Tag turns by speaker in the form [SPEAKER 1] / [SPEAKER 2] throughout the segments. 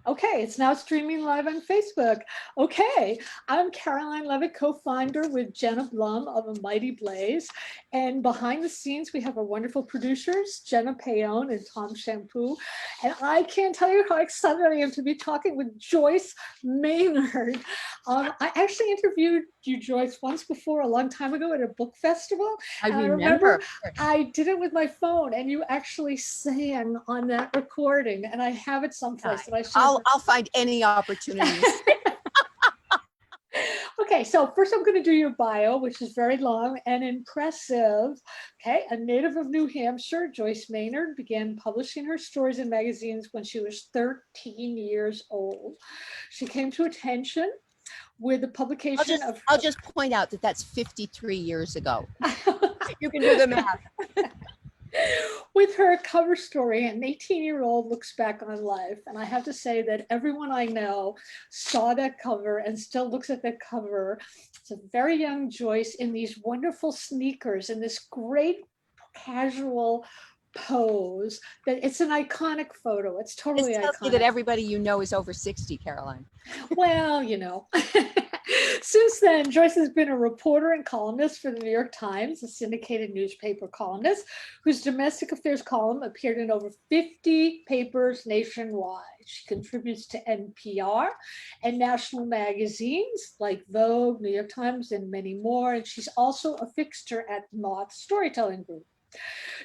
[SPEAKER 1] Okay, it's now streaming live on Facebook. Okay, I'm Caroline Leavitt, co-founder with Jenna Blum of A Mighty Blaze. And behind the scenes, we have our wonderful producers, Jenna Payon and Tom Shampoo. And I can't tell you how excited I am to be talking with Joyce Maynard. I actually interviewed you, Joyce, once before, a long time ago at a book festival.
[SPEAKER 2] I
[SPEAKER 1] And
[SPEAKER 2] remember.
[SPEAKER 1] I did it with my phone, and you actually sang on that recording, and I have it someplace that I should.
[SPEAKER 2] I'll find any opportunity.
[SPEAKER 1] Okay, so first I'm going to do your bio, which is very long and impressive. Okay, a native of New Hampshire, Joyce Maynard began publishing her stories in magazines when she was 13 years old. She came to attention with the publication of...
[SPEAKER 2] I'll just point out that that's 53 years ago. You can do the math.
[SPEAKER 1] With her cover story, an 18-year-old looks back on life. And I have to say that everyone I know saw that cover and still looks at that cover. It's a very young Joyce in these wonderful sneakers and this great casual pose. That it's an iconic photo. It's totally iconic.
[SPEAKER 2] It's that everybody you know is over 60, Caroline.
[SPEAKER 1] Well, you know. Since then, Joyce has been a reporter and columnist for the New York Times, a syndicated newspaper columnist whose domestic affairs column appeared in over 50 papers nationwide. She contributes to NPR and national magazines like Vogue, New York Times, and many more. And she's also a fixture at Moth Storytelling Group.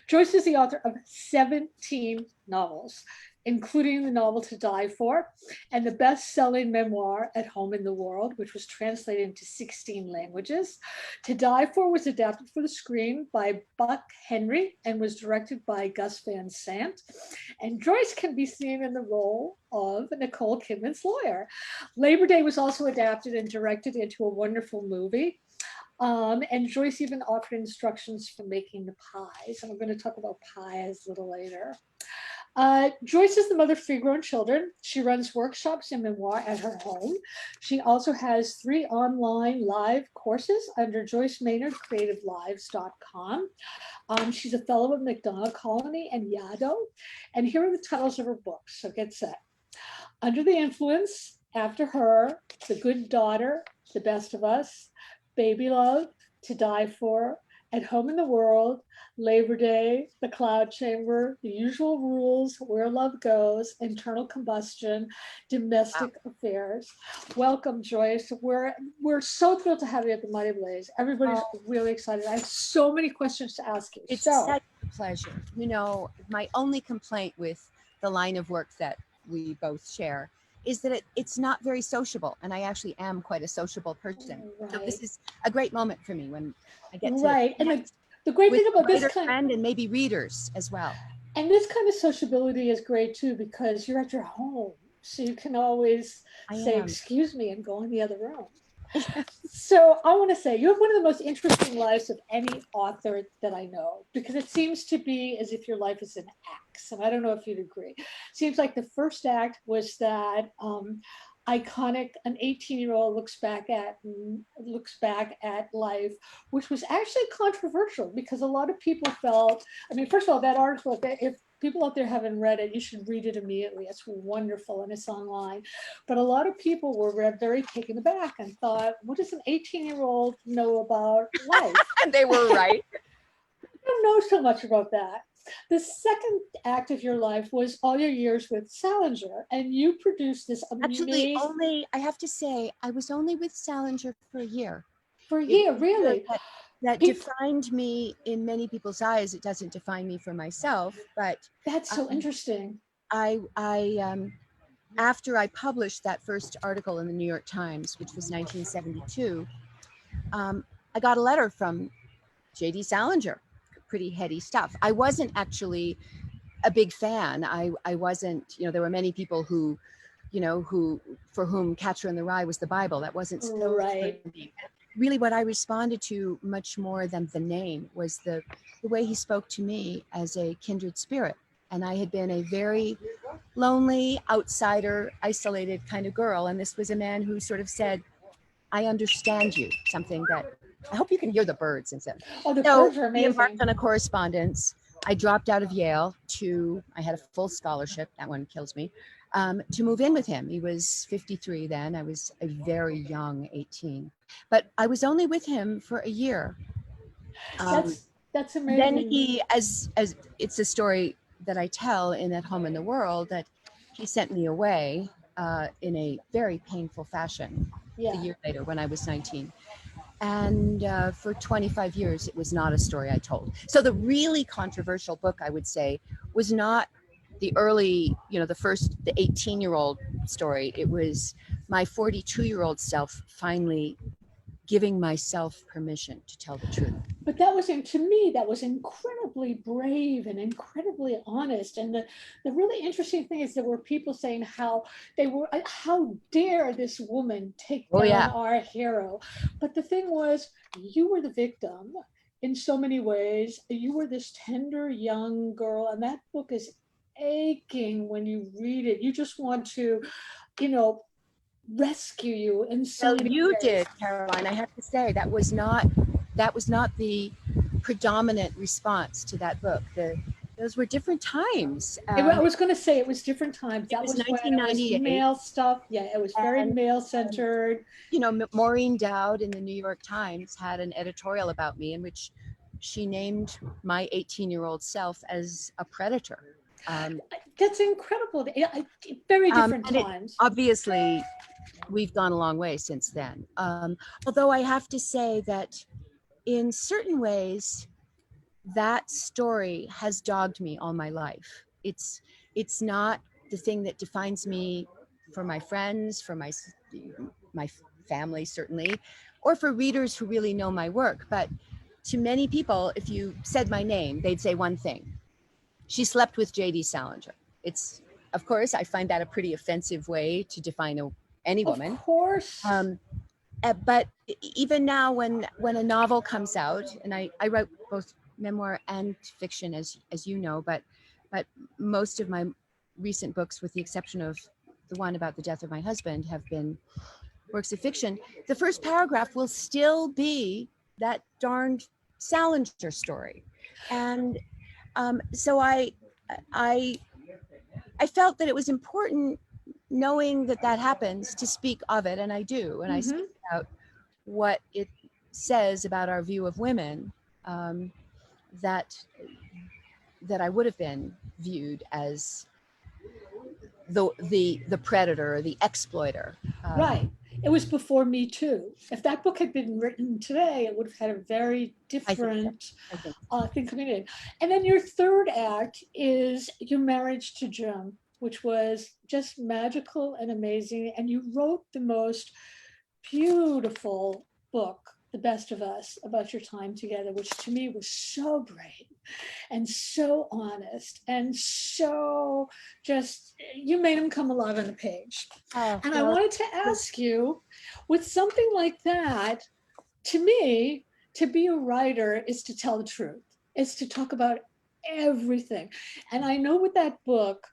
[SPEAKER 1] Joyce is the author of 17 novels, including the novel To Die For and the best-selling memoir At Home in the World, which was translated into 16 languages. To Die For was adapted for the screen by Buck Henry and was directed by Gus Van Sant. And Joyce can be seen in the role of Nicole Kidman's lawyer. Labor Day was also adapted and directed into a wonderful movie. And Joyce even offered instructions for making the pies. And we're going to talk about pies a little later. Joyce is the mother of 3 grown children. She runs workshops in memoir at her home. She also has 3 online live courses under JoyceMaynardCreativeLives.com. She's a fellow of McDonough Colony and Yaddo. And here are the titles of her books, so get set. Under the Influence, After Her, The Good Daughter, The Best of Us, Baby Love, To Die For, At Home in the World, Labor Day, The Cloud Chamber, The Usual Rules, Where Love Goes, Internal Combustion, Domestic Affairs. Welcome, Joyce. We're so thrilled to have you at the Mighty Blaze. Everybody's really excited. I have so many questions to ask you.
[SPEAKER 2] It's such a pleasure. You know, my only complaint with the line of work that we both share is that it's not very sociable, and I actually am quite a sociable person. Right. So this is a great moment for me when I get to
[SPEAKER 1] and the great thing about this
[SPEAKER 2] friend and maybe readers as well.
[SPEAKER 1] And this kind of sociability is great too, because you're at your home, so you can always say excuse me and go in the other room. So I want to say you have one of the most interesting lives of any author that I know, because it seems to be as if your life is in acts. And I don't know if you'd agree. Seems like the first act was that iconic, an 18-year-old looks back at life, which was actually controversial because a lot of people felt, I mean, first of all, that article, if people out there haven't read it, you should read it immediately. It's wonderful and it's online. But a lot of people were very taken aback and thought, what does an 18-year-old know about life?
[SPEAKER 2] And they were right.
[SPEAKER 1] I don't know so much about that. The second act of your life was all your years with Salinger, and you produced this amazing...
[SPEAKER 2] Actually, I have to say, I was only with Salinger for a year.
[SPEAKER 1] For a year, really?
[SPEAKER 2] That defined me in many people's eyes. It doesn't define me for myself, but...
[SPEAKER 1] That's so interesting.
[SPEAKER 2] After I published that first article in the New York Times, which was 1972, I got a letter from J.D. Salinger. Pretty heady stuff. I wasn't actually a big fan. I wasn't, you know, there were many people who, you know, for whom Catcher in the Rye was the Bible. That wasn't so right. Really what I responded to much more than the name was the way he spoke to me as a kindred spirit. And I had been a very lonely, outsider, isolated kind of girl. And this was a man who sort of said, I understand you, something that I hope you can hear the birds and stuff.
[SPEAKER 1] Oh, the birds are amazing.
[SPEAKER 2] We embarked on a correspondence. I dropped out of Yale I had a full scholarship, that one kills me, to move in with him. He was 53 then. I was a very young 18, but I was only with him for a year.
[SPEAKER 1] That's amazing.
[SPEAKER 2] Then he, as it's a story that I tell in At Home in the World, that he sent me away in a very painful fashion a year later when I was 19. And for 25 years, it was not a story I told. So the really controversial book, I would say, was not the early, the 18-year-old story. It was my 42-year-old self finally giving myself permission to tell the truth.
[SPEAKER 1] But that was, to me, that was incredibly brave and incredibly honest. And the really interesting thing is there were people saying how dare this woman take down our hero? But the thing was, you were the victim in so many ways. You were this tender young girl, and that book is aching when you read it. You just want to, rescue you in so many
[SPEAKER 2] you
[SPEAKER 1] ways.
[SPEAKER 2] Did, Caroline. I have to say that was not the predominant response to that book. Those were different times.
[SPEAKER 1] I was going to say it was different times. That was
[SPEAKER 2] 1998.
[SPEAKER 1] Male stuff. Yeah, it was very male centered.
[SPEAKER 2] Maureen Dowd in the New York Times had an editorial about me in which she named my 18-year-old self as a predator.
[SPEAKER 1] That's incredible. Very different times.
[SPEAKER 2] Obviously, we've gone a long way since then. Although I have to say that in certain ways, that story has dogged me all my life. It's not the thing that defines me for my friends, for my family, certainly, or for readers who really know my work. But to many people, if you said my name, they'd say one thing: she slept with J.D. Salinger. Of course, I find that a pretty offensive way to define any woman.
[SPEAKER 1] Of course.
[SPEAKER 2] But even now, when a novel comes out, and I write both memoir and fiction, as you know, but most of my recent books, with the exception of the one about the death of my husband, have been works of fiction. The first paragraph will still be that darned Salinger story, and so I felt that it was important, knowing that happens, to speak of it, and I do, and I speak about what it says about our view of women, that I would have been viewed as the predator or the exploiter.
[SPEAKER 1] Right. It was before Me Too. If that book had been written today, it would have had a very different thing coming in. And then your third act is your marriage to Jim, which was just magical and amazing. And you wrote the most beautiful book, The Best of Us, about your time together, which to me was so great and so honest and so just, you made him come alive on the page. And I wanted to ask you, with something like that, to me, to be a writer is to tell the truth. It's to talk about everything. And I know with that book,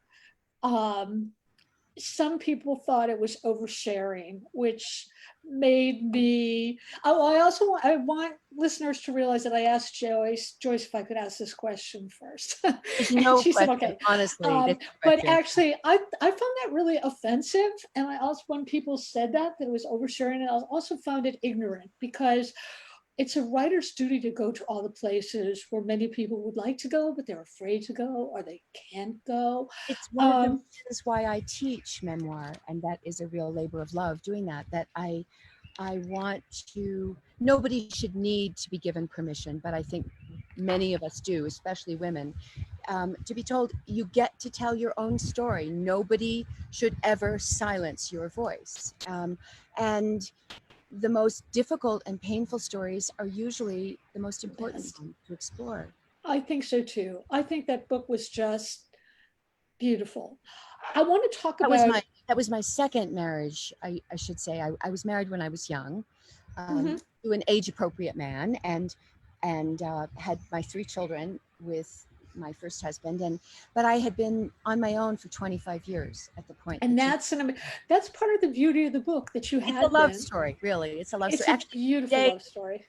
[SPEAKER 1] some people thought it was oversharing, which made me. I want listeners to realize that I asked Joyce if I could ask this question first.
[SPEAKER 2] No
[SPEAKER 1] she
[SPEAKER 2] question,
[SPEAKER 1] said okay.
[SPEAKER 2] Honestly,
[SPEAKER 1] but actually, I found that really offensive, and I also, when people said that it was oversharing, and I also found it ignorant, because it's a writer's duty to go to all the places where many people would like to go, but they're afraid to go or they can't go.
[SPEAKER 2] It's one of the reasons why I teach memoir, and that is a real labor of love doing that I want to, nobody should need to be given permission, but I think many of us do, especially women, to be told you get to tell your own story. Nobody should ever silence your voice. And the most difficult and painful stories are usually the most important to explore.
[SPEAKER 1] I think so too. I think that book was just beautiful. I want to talk about.
[SPEAKER 2] That was my second marriage, I should say. I was married when I was young, to an age-appropriate man, and had my 3 children with my first husband, but I had been on my own for 25 years at the point.
[SPEAKER 1] And that's part of the beauty of the book, that you had.
[SPEAKER 2] It's a love story, really. It's a love story.
[SPEAKER 1] It's a beautiful love story.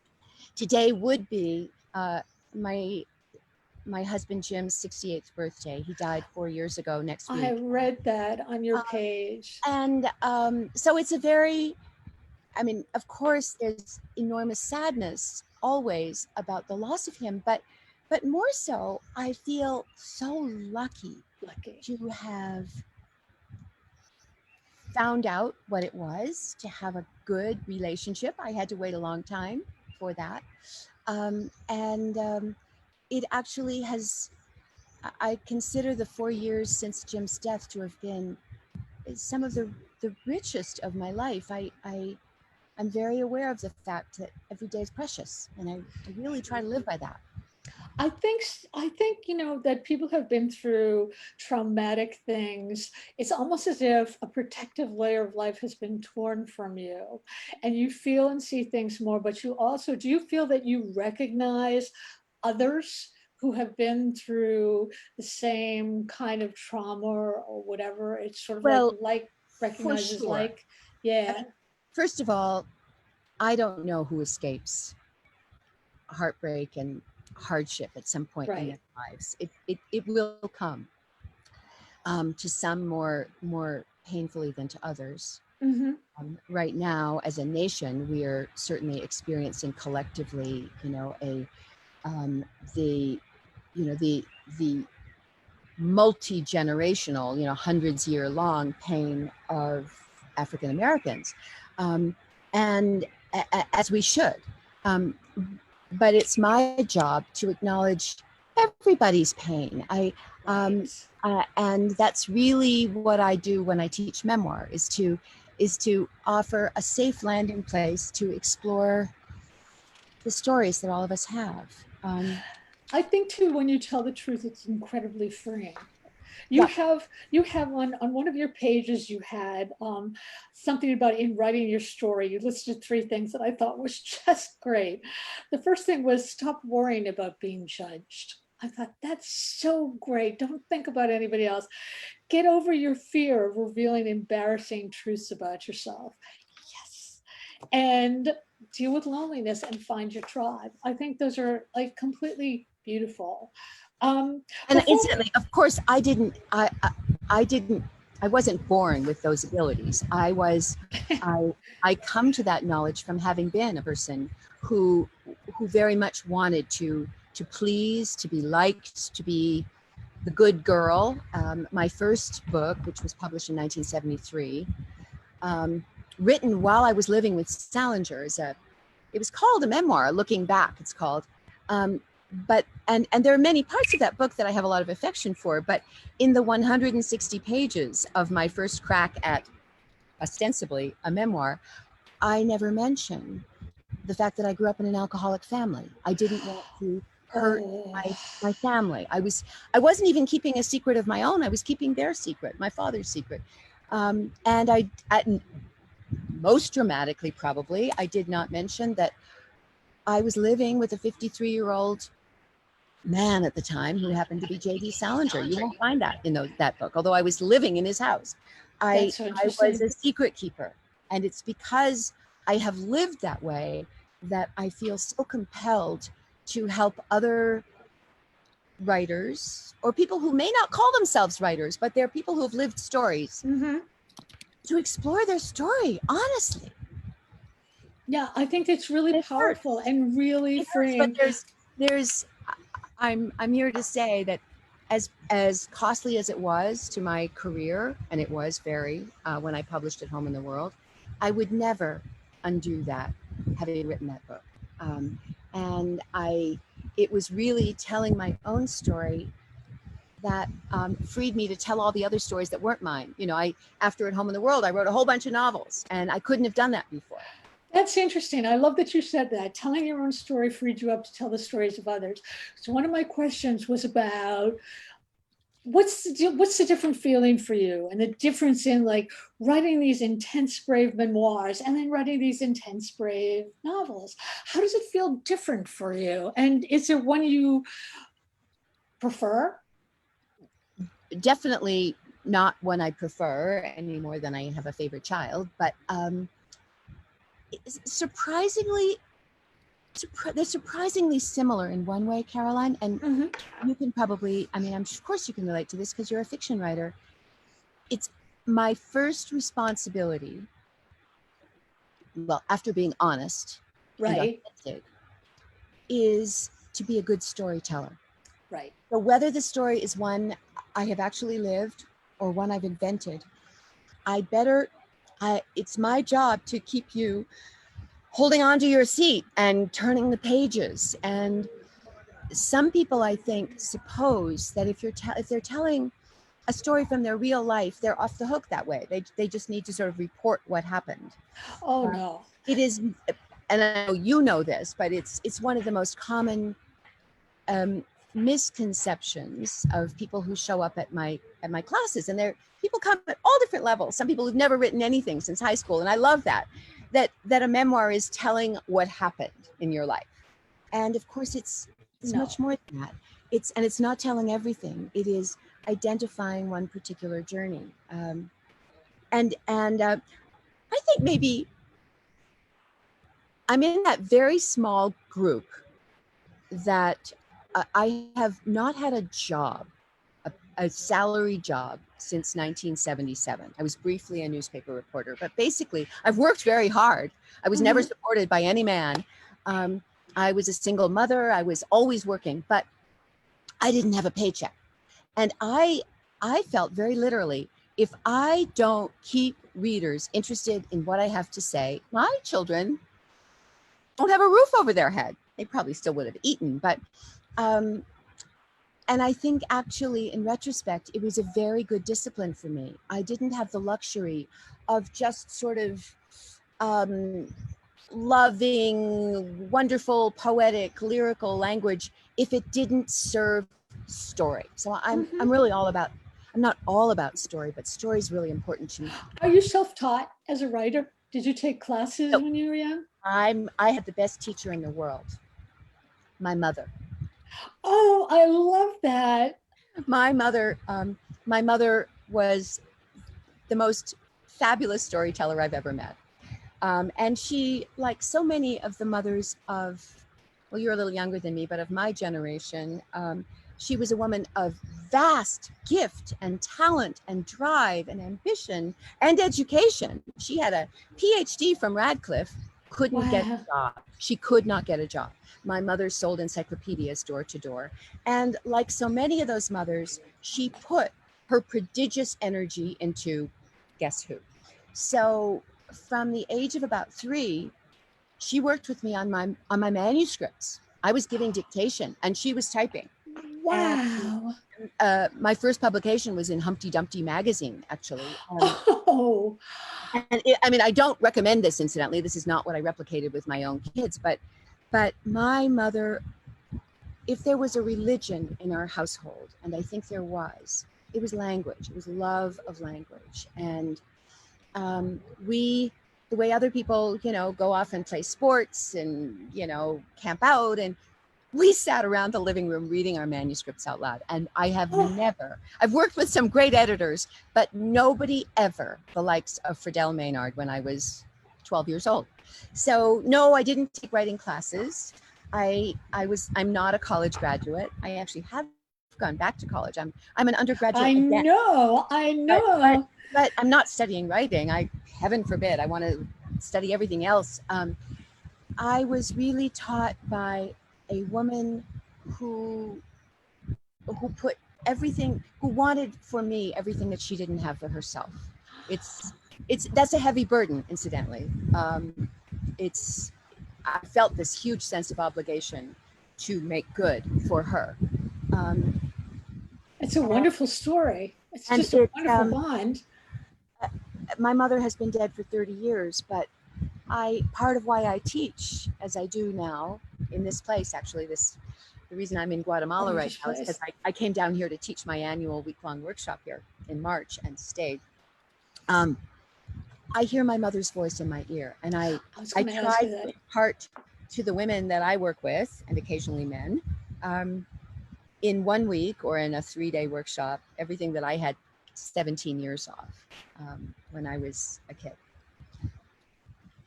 [SPEAKER 2] Today would be my husband Jim's 68th birthday. He died 4 years ago next
[SPEAKER 1] I
[SPEAKER 2] week.
[SPEAKER 1] read that on your
[SPEAKER 2] Um,
[SPEAKER 1] page.
[SPEAKER 2] and so it's a very, I mean, of course, there's enormous sadness always about the loss of him, but more so, I feel so lucky
[SPEAKER 1] Lucky.
[SPEAKER 2] to have found out what it was to have a good relationship. I had to wait a long time for that. And it actually has, I consider the 4 years since Jim's death to have been some of the richest of my life. I'm very aware of the fact that every day is precious, and I really try to live by that.
[SPEAKER 1] I think that people have been through traumatic things. It's almost as if a protective layer of life has been torn from you, and you feel and see things more. But you also, do you feel that you recognize others who have been through the same kind of trauma or whatever? It's sort of
[SPEAKER 2] Well,
[SPEAKER 1] like
[SPEAKER 2] for
[SPEAKER 1] recognizes
[SPEAKER 2] sure.
[SPEAKER 1] like,
[SPEAKER 2] I
[SPEAKER 1] yeah,
[SPEAKER 2] mean, first of all, I don't know who escapes heartbreak and hardship at some point in their
[SPEAKER 1] right.
[SPEAKER 2] lives. It will come, to some more painfully than to others.
[SPEAKER 1] Hmm.
[SPEAKER 2] Right now, as a nation, we are certainly experiencing collectively, a the the multi-generational, hundreds year long pain of African Americans, um, and as we should. Um, but it's my job to acknowledge everybody's pain.
[SPEAKER 1] Right.
[SPEAKER 2] And that's really what I do when I teach memoir, is to offer a safe landing place to explore the stories that all of us have.
[SPEAKER 1] I think too, when you tell the truth, it's incredibly freeing. You
[SPEAKER 2] Yeah.
[SPEAKER 1] have on one of your pages, you had something about in writing your story. You listed three things that I thought was just great. The first thing was stop worrying about being judged. I thought that's so great. Don't think about anybody else. Get over your fear of revealing embarrassing truths about yourself. Yes. And deal with loneliness and find your tribe. I think those are like completely beautiful.
[SPEAKER 2] And
[SPEAKER 1] Before we,
[SPEAKER 2] incidentally, of course, I didn't, I wasn't born with those abilities. I, I come to that knowledge from having been a person who, who very much wanted to please, to be liked, to be the good girl. My first book, which was published in 1973, written while I was living with Salinger, it was called a memoir, looking back, it's called. Um, but there are many parts of that book that I have a lot of affection for, but in the 160 pages of my first crack at ostensibly a memoir, I never mention the fact that I grew up in an alcoholic family. I didn't want to hurt
[SPEAKER 1] oh,
[SPEAKER 2] my family. I wasn't even keeping a secret of my own. I was keeping their secret, my father's secret. And most dramatically, probably, I did not mention that I was living with a 53-year-old man at the time who happened to be J.D. Salinger. You won't find that in that book, although I was living in his house.
[SPEAKER 1] that's so
[SPEAKER 2] I was
[SPEAKER 1] interesting.
[SPEAKER 2] a secret keeper. And it's because I have lived that way that I feel so compelled to help other writers, or people who may not call themselves writers, but they're people who have lived stories,
[SPEAKER 1] Hmm.
[SPEAKER 2] to explore their story honestly.
[SPEAKER 1] Yeah, I think it's really
[SPEAKER 2] It
[SPEAKER 1] powerful
[SPEAKER 2] hurts.
[SPEAKER 1] and really
[SPEAKER 2] It hurts, but
[SPEAKER 1] freeing.
[SPEAKER 2] there's I'm here to say that as costly as it was to my career, and it was very, when I published At Home in the World, I would never undo that, having written that book. Um, and it was really telling my own story that freed me to tell all the other stories that weren't mine. After At Home in the World, I wrote a whole bunch of novels, and I couldn't have done that before.
[SPEAKER 1] That's interesting. I love that you said that. Telling your own story freed you up to tell the stories of others. So one of my questions was about what's the different feeling for you, and the difference in like writing these intense brave memoirs and then writing these intense brave novels. How does it feel different for you, and is there one you prefer?
[SPEAKER 2] Definitely not one I prefer any more than I have a favorite child, but surprisingly, they're surprisingly similar in one way, Caroline, and
[SPEAKER 1] Mhm.
[SPEAKER 2] you can probably, I mean, of course you can relate to this because you're a fiction writer. It's my first responsibility, well, after being honest and
[SPEAKER 1] Right,
[SPEAKER 2] authentic, is to be a good storyteller.
[SPEAKER 1] right.
[SPEAKER 2] So whether the story is one I have actually lived or one I've invented, it's my job to keep you holding on to your seat and turning the pages. And some people, I think, suppose that if they're telling a story from their real life, they're off the hook that way. They just need to sort of report what happened.
[SPEAKER 1] Oh,
[SPEAKER 2] Uh,
[SPEAKER 1] no.
[SPEAKER 2] it is, and I know you know this, but it's one of the most common um, misconceptions of people who show up at my classes, and people come at all different levels. Some people who've never written anything since high school, and I love that a memoir is telling what happened in your life. And of course, it's
[SPEAKER 1] No.
[SPEAKER 2] much more than that. It's not telling everything. It is identifying one particular journey. And I think maybe I'm in that very small group that I have not had a job, a salary job since 1977. I was briefly a newspaper reporter, but basically I've worked very hard. I was never supported by any man. I was a single mother. I was always working, but I didn't have a paycheck. And I felt very literally, if I don't keep readers interested in what I have to say, my children won't have a roof over their head. They probably still would have eaten, but and I think actually in retrospect, it was a very good discipline for me. I didn't have the luxury of just sort of loving, wonderful, poetic, lyrical language if it didn't serve story. So I'm really I'm not all about story, but story is really important to me.
[SPEAKER 1] Are you self-taught as a writer? Did you take classes
[SPEAKER 2] So
[SPEAKER 1] when you were young?
[SPEAKER 2] I had the best teacher in the world, my mother.
[SPEAKER 1] Oh, I love that.
[SPEAKER 2] My mother, my mother was the most fabulous storyteller I've ever met. And she, like so many of the mothers of, well, you're a little younger than me, but of my generation, she was a woman of vast gift and talent and drive and ambition and education. She had a PhD from Radcliffe, couldn't get
[SPEAKER 1] Wow.
[SPEAKER 2] a job. She could not get a job. My mother sold encyclopedias door to door. And like so many of those mothers, she put her prodigious energy into guess who. So from the age of about 3, she worked with me on my manuscripts. I was giving dictation and she was typing. And
[SPEAKER 1] Wow.
[SPEAKER 2] my first publication was in Humpty Dumpty magazine, actually.
[SPEAKER 1] Oh,
[SPEAKER 2] And I mean, I don't recommend this, incidentally. This is not what I replicated with my own kids, but my mother, if there was a religion in our household, and I think there was, it was language. It was love of language. And the way other people, go off and play sports and, camp out, and we sat around the living room reading our manuscripts out loud. And I've worked with some great editors, but nobody ever the likes of Friday Maynard when I was 12 years old. So no, I didn't take writing classes. I'm not a college graduate. I actually have gone back to college. I'm an undergraduate
[SPEAKER 1] I
[SPEAKER 2] again.
[SPEAKER 1] I know.
[SPEAKER 2] But I'm not studying writing. Heaven forbid, I want to study everything else. I was really taught by a woman who put everything, who wanted for me everything that she didn't have for herself. That's a heavy burden, incidentally. I felt this huge sense of obligation to make good for her.
[SPEAKER 1] It's a wonderful story. It's just a wonderful bond.
[SPEAKER 2] My mother has been dead for 30 years, but part of why I teach as I do now in this place, actually, the reason I'm in Guatemala right now is because I came down here to teach my annual week-long workshop here in March and stayed. I hear my mother's voice in my ear, and I try to impart to the women that I work with, and occasionally men, in 1 week or in a 3-day workshop, everything that I had 17 years off when I was a kid.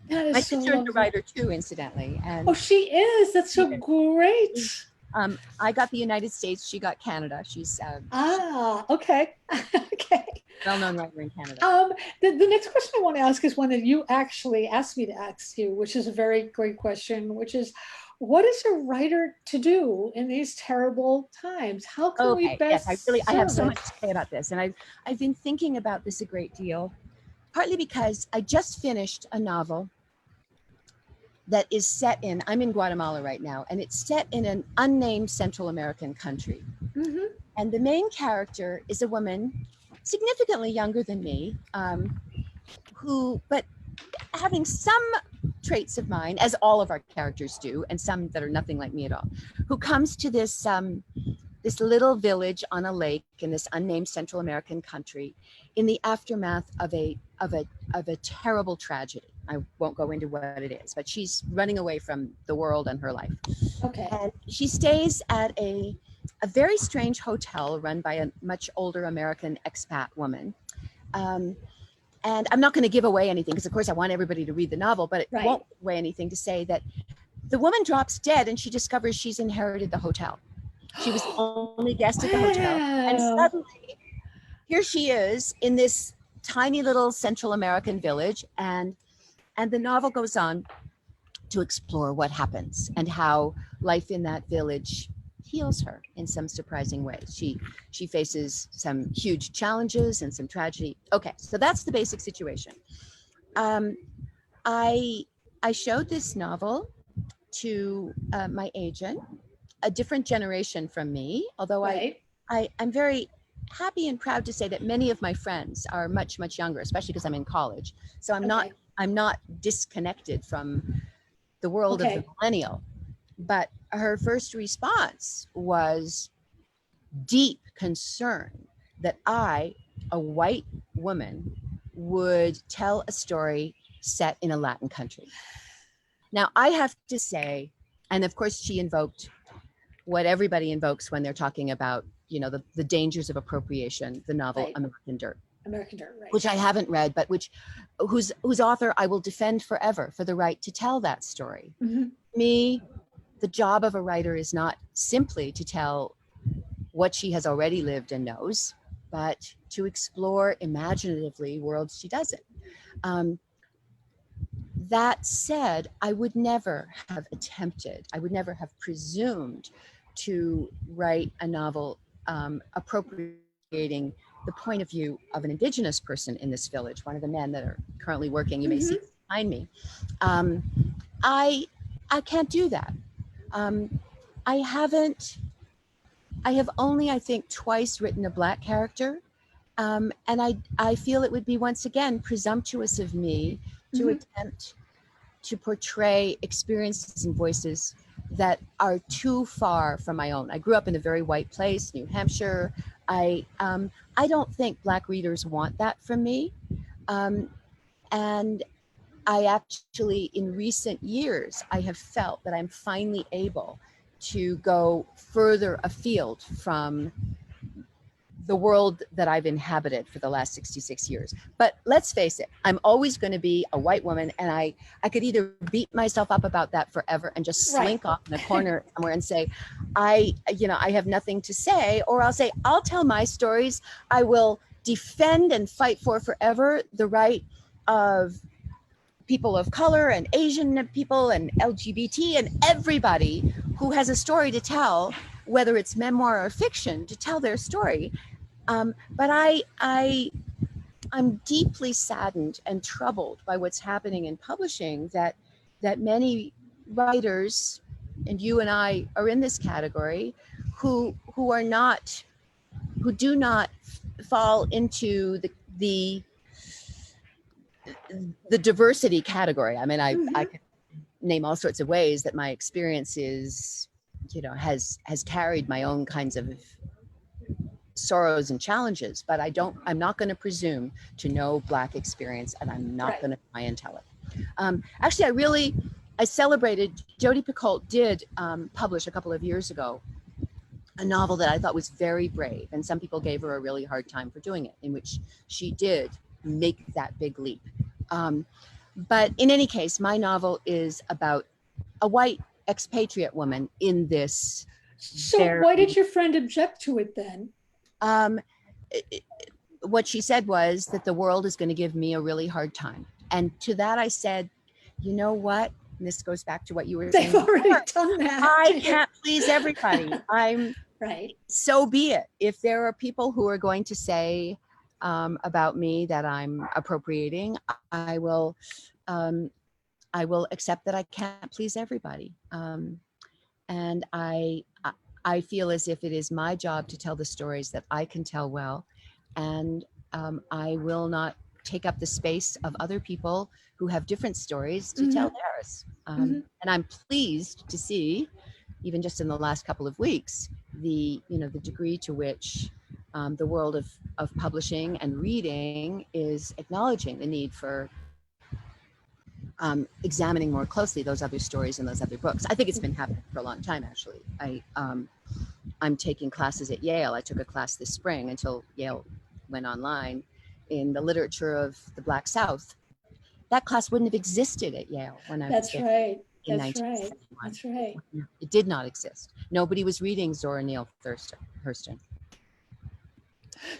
[SPEAKER 1] That
[SPEAKER 2] My
[SPEAKER 1] is so
[SPEAKER 2] sister is a
[SPEAKER 1] lovely.
[SPEAKER 2] writer too, incidentally, and
[SPEAKER 1] Oh, she is. That's so great.
[SPEAKER 2] I got the United States. She got Canada. She's
[SPEAKER 1] Ah, okay. Okay.
[SPEAKER 2] well-known writer in Canada.
[SPEAKER 1] Um, the next question I want to ask is one that you actually asked me to ask you, which is a very great question, which is, what is a writer to do in these terrible times? How can we
[SPEAKER 2] Okay, yes,
[SPEAKER 1] best
[SPEAKER 2] I have
[SPEAKER 1] serve
[SPEAKER 2] so
[SPEAKER 1] it?
[SPEAKER 2] much to say about this, and I've been thinking about this a great deal, partly because I just finished a novel that is set in, I'm in Guatemala right now, and it's set in an unnamed Central American country.
[SPEAKER 1] Mhm.
[SPEAKER 2] And the main character is a woman significantly younger than me, but having some traits of mine, as all of our characters do, and some that are nothing like me at all, who comes to this little village on a lake in this unnamed Central American country in the aftermath of a terrible tragedy. I won't go into what it is, but she's running away from the world and her life.
[SPEAKER 1] Okay.
[SPEAKER 2] And she stays at a very strange hotel run by a much older American expat woman. And I'm not going to give away anything because, of course, I want everybody to read the novel, but it
[SPEAKER 1] Right.
[SPEAKER 2] won't give away anything to say that the woman drops dead and she discovers she's inherited the hotel. She was the only guest at the hotel. And
[SPEAKER 1] Wow.
[SPEAKER 2] suddenly, here she is in this tiny little Central American village. And the novel goes on to explore what happens and how life in that village heals her in some surprising ways. She faces some huge challenges and some tragedy. Okay, so that's the basic situation. I showed this novel to my agent, a different generation from me, although
[SPEAKER 1] Right.
[SPEAKER 2] I'm very happy and proud to say that many of my friends are much, much younger, especially because I'm in college. So
[SPEAKER 1] Okay.
[SPEAKER 2] I'm not disconnected from the world of the
[SPEAKER 1] Okay.
[SPEAKER 2] millennial. But her first response was deep concern that I, a white woman, would tell a story set in a Latin country. Now, I have to say, and of course, she invoked what everybody invokes when they're talking about, the dangers of appropriation, the novel
[SPEAKER 1] Right.
[SPEAKER 2] American Dirt.
[SPEAKER 1] American Dirt, right.
[SPEAKER 2] Which I haven't read, but whose author I will defend forever for the right to tell that story.
[SPEAKER 1] Mhm.
[SPEAKER 2] Me, the job of a writer is not simply to tell what she has already lived and knows, but to explore imaginatively worlds she doesn't. That said, I would never have presumed to write a novel appropriating the point of view of an indigenous person in this village, one of the men that are currently working, you may see behind me. I can't do that. I have only, I think, twice written a Black character. And I feel it would be, once again, presumptuous of me to attempt to portray experiences and voices that are too far from my own. I grew up in a very white place, New Hampshire. I don't think Black readers want that from me. And I actually, in recent years, I have felt that I'm finally able to go further afield from the world that I've inhabited for the last 66 years. But let's face it, I'm always going to be a white woman, and I could either beat myself up about that forever and just slink off in a corner somewhere and say, I have nothing to say, or I'll say, I'll tell my stories. I will defend and fight for forever the right of people of color and Asian people and LGBT and everybody who has a story to tell, whether it's memoir or fiction, to tell their story. But I'm deeply saddened and troubled by what's happening in publishing, that many writers, and you and I are in this category, who do not fall into the diversity category. I mean, I could name all sorts of ways that my experience is, has carried my own kinds of sorrows and challenges, but I'm not going to presume to know Black experience, and I'm not going to try and tell it. Actually, I celebrated, Jodi Picoult did publish a couple of years ago a novel that I thought was very brave, and some people gave her a really hard time for doing it, in which she did make that big leap. But in any case, my novel is about a white expatriate woman in this
[SPEAKER 1] So
[SPEAKER 2] very,
[SPEAKER 1] why did your friend object to it then?
[SPEAKER 2] um, what she said was that the world is going to give me a really hard time. And to that I said, you know what? And this goes back to what you were saying.
[SPEAKER 1] They've already
[SPEAKER 2] before.
[SPEAKER 1] done that.
[SPEAKER 2] I can't please everybody.
[SPEAKER 1] Right.
[SPEAKER 2] So be it. If there are people who are going to say about me that I'm appropriating, I will accept that I can't please everybody. And I feel as if it is my job to tell the stories that I can tell well. And I will not take up the space of other people who have different stories to tell theirs. And I'm pleased to see, even just in the last couple of weeks, the degree to which the world of publishing and reading is acknowledging the need for examining more closely those other stories and those other books. I think it's been happening for a long time, actually. I'm taking classes at Yale. I took a class this spring until Yale went online in the literature of the Black South. That class wouldn't have existed at Yale when I was there.
[SPEAKER 1] Right.
[SPEAKER 2] In
[SPEAKER 1] That's right.
[SPEAKER 2] 1971.
[SPEAKER 1] That's right.
[SPEAKER 2] It did not exist. Nobody was reading Zora Neale Hurston.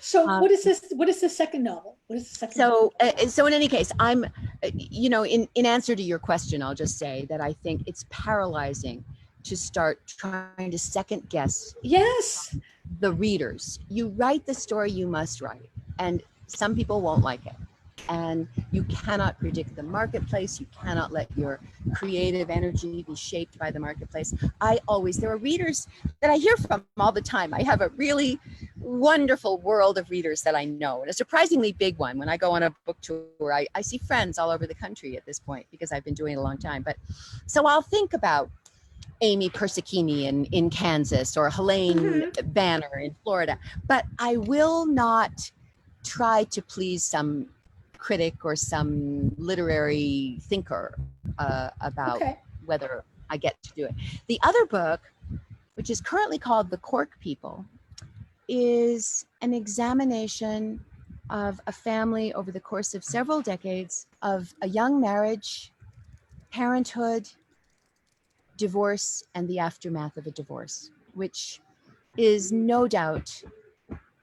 [SPEAKER 1] So what is this? What is the second novel? What is the second?
[SPEAKER 2] So in any case, I'm, in answer to your question, I'll just say that I think it's paralyzing to start trying to second guess.
[SPEAKER 1] Yes.
[SPEAKER 2] The readers. You write the story you must write, and some people won't like it. And you cannot predict the marketplace. You cannot let your creative energy be shaped by the marketplace. There are readers that I hear from all the time. I have a really wonderful world of readers that I know, and a surprisingly big one. When I go on a book tour, I see friends all over the country at this point because I've been doing it a long time. But so I'll think about Amy Persicchini in Kansas, or Helene Banner in Florida, but I will not try to please some critic or some literary thinker about whether I get to do it. The other book, which is currently called The Cork People, is an examination of a family over the course of several decades, of a young marriage, parenthood, divorce, and the aftermath of a divorce, which is no doubt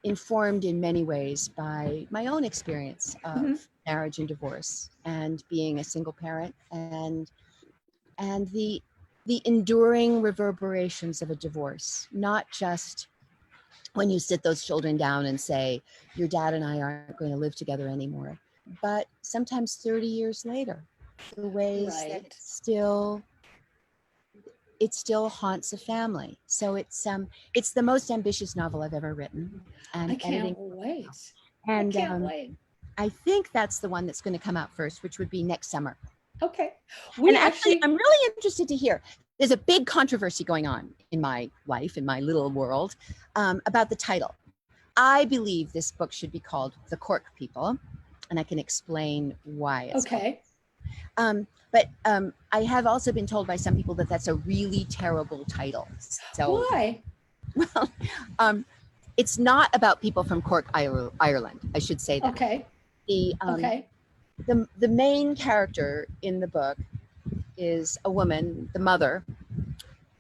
[SPEAKER 2] informed in many ways by my own experience of marriage and divorce, and being a single parent, and the enduring reverberations of a divorce, not just when you sit those children down and say, your dad and I aren't going to live together anymore, but sometimes 30 years later, the ways that it still haunts a family. So it's the most ambitious novel I've ever written. And
[SPEAKER 1] I can't wait.
[SPEAKER 2] And
[SPEAKER 1] I can't wait.
[SPEAKER 2] I think that's the one that's going to come out first, which would be next summer.
[SPEAKER 1] Okay.
[SPEAKER 2] And actually, I'm really interested to hear. There's a big controversy going on in my life, in my little world, about the title. I believe this book should be called The Cork People, and I can explain why it's called. But I have also been told by some people that that's a really terrible title. So
[SPEAKER 1] why?
[SPEAKER 2] Well, it's not about people from Cork, Ireland. I should say that.
[SPEAKER 1] Okay.
[SPEAKER 2] The main character in the book is a woman, the mother,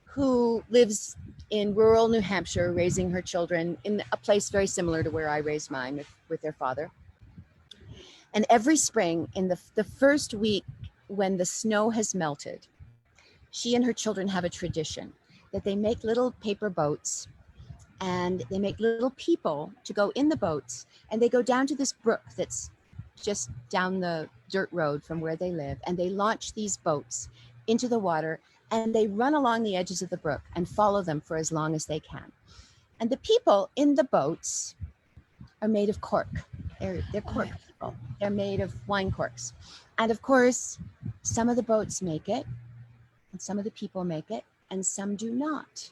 [SPEAKER 2] who lives in rural New Hampshire, raising her children in a place very similar to where I raised mine with their father. And every spring, in the first week when the snow has melted, she and her children have a tradition that they make little paper boats, and they make little people to go in the boats, and they go down to this brook that's just down the dirt road from where they live, and they launch these boats into the water, and they run along the edges of the brook and follow them for as long as they can. And the people in the boats are made of cork. They're cork people. They're made of wine corks. And of course, some of the boats make it, and some of the people make it, and some do not.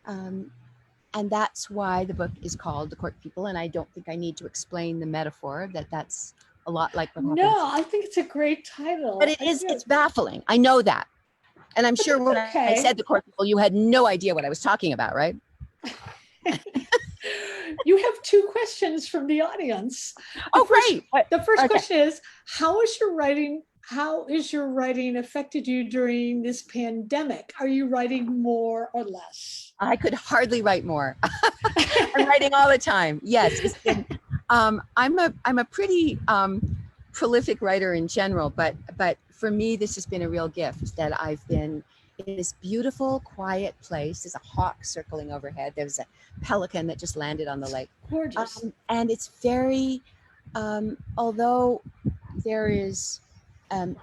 [SPEAKER 2] And that's why the book is called The Cork People. And I don't think I need to explain the metaphor that that's a lot like what happens.
[SPEAKER 1] No, I think it's a great title.
[SPEAKER 2] But it's baffling. I know that. And I'm sure when I said The Cork People, you had no idea what I was talking about, right?
[SPEAKER 1] You have two questions from the audience.
[SPEAKER 2] Oh, great.
[SPEAKER 1] The first question is, how is your writing How is your writing affected you during this pandemic? Are you writing more or less?
[SPEAKER 2] I could hardly write more. I'm writing all the time. Yes, it's been. I'm a pretty prolific writer in general, but for me, this has been a real gift that I've been in this beautiful, quiet place. There's a hawk circling overhead. There's a pelican that just landed on the lake.
[SPEAKER 1] Gorgeous.
[SPEAKER 2] And it's very, although there is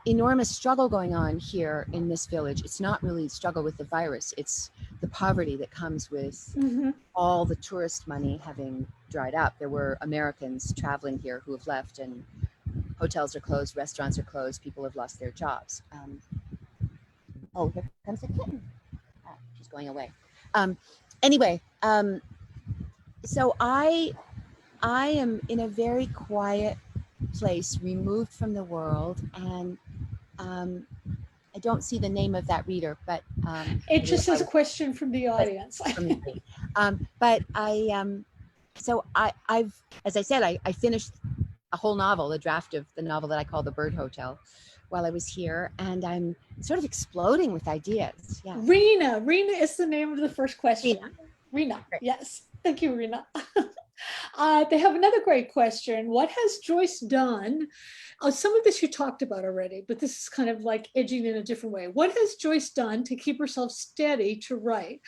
[SPEAKER 2] enormous struggle going on here in this village, it's not really struggle with the virus. It's the poverty that comes with all the tourist money having dried up. There were Americans traveling here who have left, and hotels are closed, restaurants are closed, people have lost their jobs. Oh, here comes the kitten. She's going away. Anyway, so I am in a very quiet place, removed from the world, and I don't see the name of that reader, but
[SPEAKER 1] it just says a question from the audience.
[SPEAKER 2] But I've, as I said, I finished a whole novel, a draft of the novel that I call The Bird Hotel, while I was here, and I'm sort of exploding with ideas. Yeah.
[SPEAKER 1] Rena is the name of the first question. Rena.
[SPEAKER 2] Great.
[SPEAKER 1] Yes. Thank you, Rena. They have another great question. What has Joyce done? Some of this you talked about already, but this is kind of like edging in a different way. What has Joyce done to keep herself steady to write,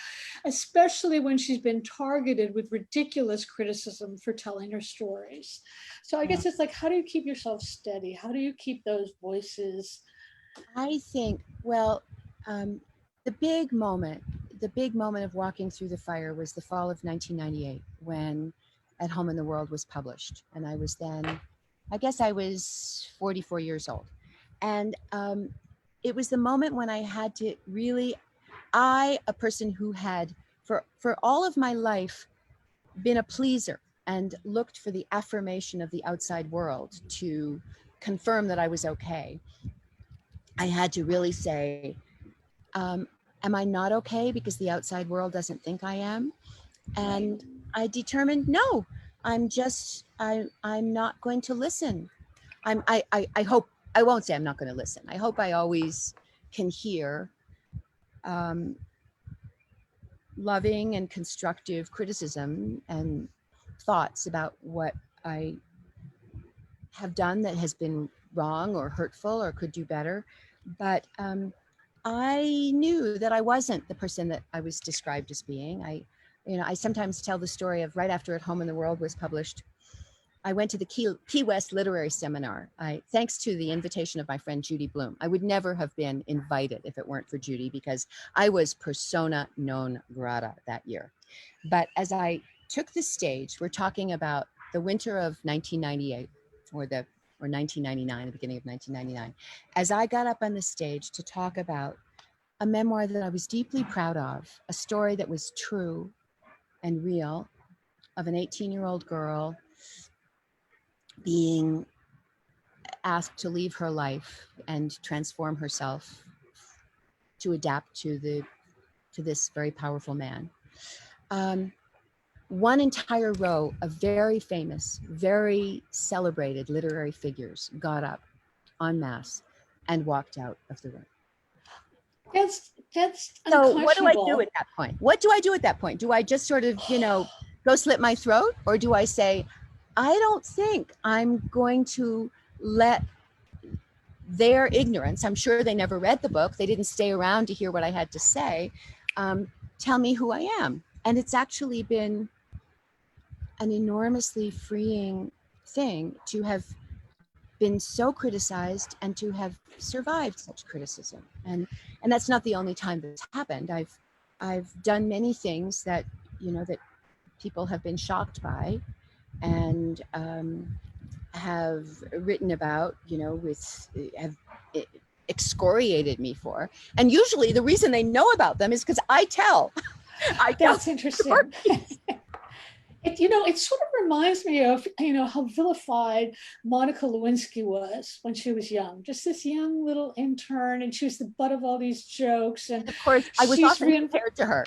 [SPEAKER 1] especially when she's been targeted with ridiculous criticism for telling her stories? So I guess it's like, how do you keep yourself steady? How do you keep those voices?
[SPEAKER 2] I think, well, the big moment of walking through the fire was the fall of 1998, when At Home in the World was published. And I was then, I guess I was 44 years old. And it was the moment when I had to really, a person who had, for all of my life, been a pleaser and looked for the affirmation of the outside world to confirm that I was okay. I had to really say, am I not okay because the outside world doesn't think I am? And I determined, no, I'm not going to listen. I hope, I won't say I'm not going to listen. I hope I always can hear loving and constructive criticism and thoughts about what I have done that has been wrong or hurtful or could do better. But I knew that I wasn't the person that I was described as being. I sometimes tell the story of right after At Home in the World was published, I went to the Key West Literary Seminar. Thanks to the invitation of my friend Judy Bloom. I would never have been invited if it weren't for Judy, because I was persona non grata that year. But as I took the stage, we're talking about the winter of 1998 or 1999, the beginning of 1999. As I got up on the stage to talk about a memoir that I was deeply proud of, a story that was true and real, of an 18-year-old girl being asked to leave her life and transform herself to adapt to this very powerful man. One entire row of very famous, very celebrated literary figures got up en masse and walked out of the room.
[SPEAKER 1] That's
[SPEAKER 2] so what do I do at that point? What do I do at that point? Do I just sort of, go slit my throat? Or do I say, I don't think I'm going to let their ignorance, I'm sure they never read the book, they didn't stay around to hear what I had to say, tell me who I am. And it's actually been an enormously freeing thing to have been so criticized and to have survived such criticism. And that's not the only time that's happened. I've done many things that, that people have been shocked by and have written about, have excoriated me for. And usually the reason they know about them is because I tell.
[SPEAKER 1] That's interesting. It sort of reminds me of, how vilified Monica Lewinsky was when she was young. Just this young little intern, and she was the butt of all these jokes. And
[SPEAKER 2] of course, I was often compared to her.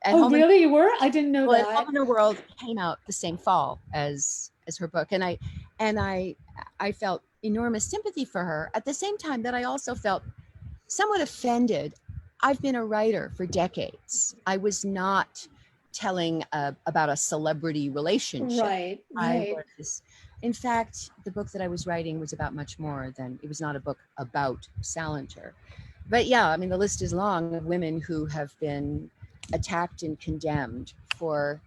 [SPEAKER 1] Really? You were? I didn't know that.
[SPEAKER 2] At Home in the World came out the same fall as her book, and I felt enormous sympathy for her, at the same time that I also felt somewhat offended. I've been a writer for decades. I was not telling about a celebrity relationship.
[SPEAKER 1] Right,
[SPEAKER 2] I
[SPEAKER 1] right.
[SPEAKER 2] was, in fact, the book that I was writing was about much more than, it was not a book about Salinger. But yeah, I mean, the list is long of women who have been attacked and condemned for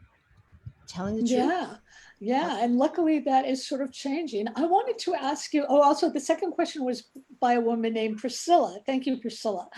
[SPEAKER 2] telling the truth.
[SPEAKER 1] Yeah, yeah. And luckily that is sort of changing. I wanted to ask you, oh, also the second question was by a woman named Priscilla. Thank you, Priscilla.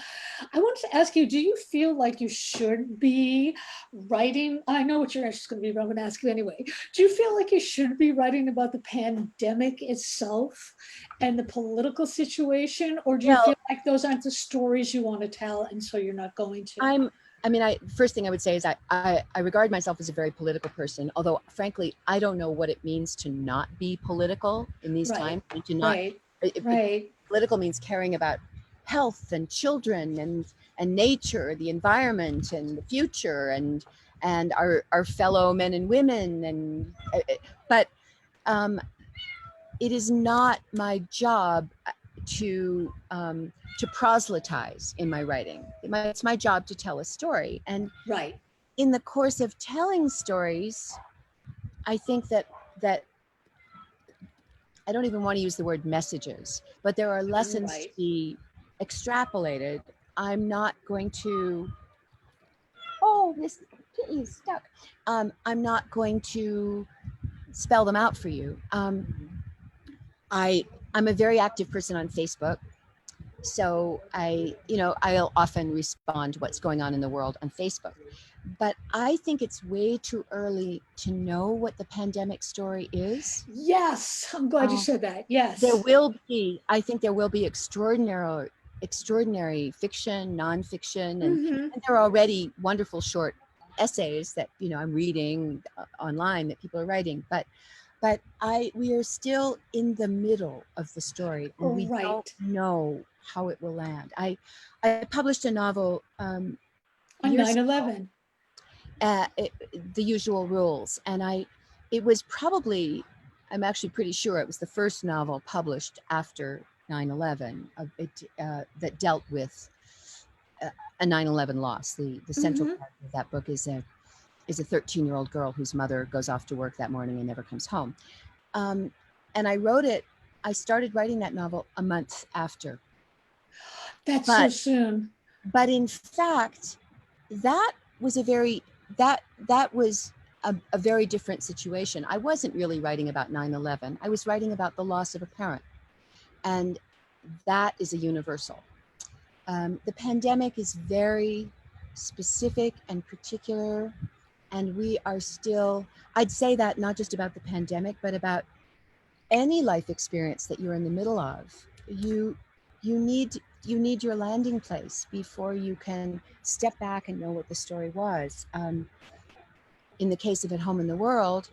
[SPEAKER 1] I wanted to ask you, do you feel like you should be writing? I know what your answer is going to be, but I'm going to ask you anyway. Do you feel like you should be writing about the pandemic itself and the political situation? Or do you
[SPEAKER 2] Well,
[SPEAKER 1] feel like those aren't the stories you want to tell, and so you're not going to?
[SPEAKER 2] I mean, first thing I would say is I regard myself as a very political person, although frankly, I don't know what it means to not be political in these
[SPEAKER 1] Right,
[SPEAKER 2] times. And to not,
[SPEAKER 1] right,
[SPEAKER 2] if
[SPEAKER 1] right.
[SPEAKER 2] political means caring about health and children and nature, the environment and the future and our fellow men and women. And, but um, it is not my job to proselytize in my writing. It's my job to tell a story. And
[SPEAKER 1] Right.
[SPEAKER 2] in the course of telling stories, I think that I don't even want to use the word messages, but there are lessons to
[SPEAKER 1] Right.
[SPEAKER 2] be extrapolated. I'm not going to, oh, this kitty is stuck. I'm not going to spell them out for you. I'm a very active person on Facebook. So I'll often respond to what's going on in the world on Facebook. But I think it's way too early to know what the pandemic story is.
[SPEAKER 1] Yes, I'm glad you said that. Yes.
[SPEAKER 2] I think there will be extraordinary fiction, nonfiction, and
[SPEAKER 1] Hmm.
[SPEAKER 2] there are already wonderful short essays that, I'm reading online that people are writing. But we are still in the middle of the story, and we don't
[SPEAKER 1] Right.
[SPEAKER 2] know how it will land. I published a novel
[SPEAKER 1] On
[SPEAKER 2] years
[SPEAKER 1] 9/11.
[SPEAKER 2] The Usual Rules, and it was probably, I'm actually pretty sure it was the first novel published after 9/11 that dealt with a 9/11 loss. The central
[SPEAKER 1] Hmm.
[SPEAKER 2] part of that book is a 13-year-old girl whose mother goes off to work that morning and never comes home. Um, and I started writing that novel a month after.
[SPEAKER 1] That's so
[SPEAKER 2] But
[SPEAKER 1] soon.
[SPEAKER 2] in fact, that was that was a very different situation. I wasn't really writing about 9/11. I was writing about the loss of a parent. And that is a universal. The pandemic is very specific and particular. And we are still, I'd say that not just about the pandemic, but about any life experience that you're in the middle of. You need your landing place before you can step back and know what the story was. In the case of At Home in the World,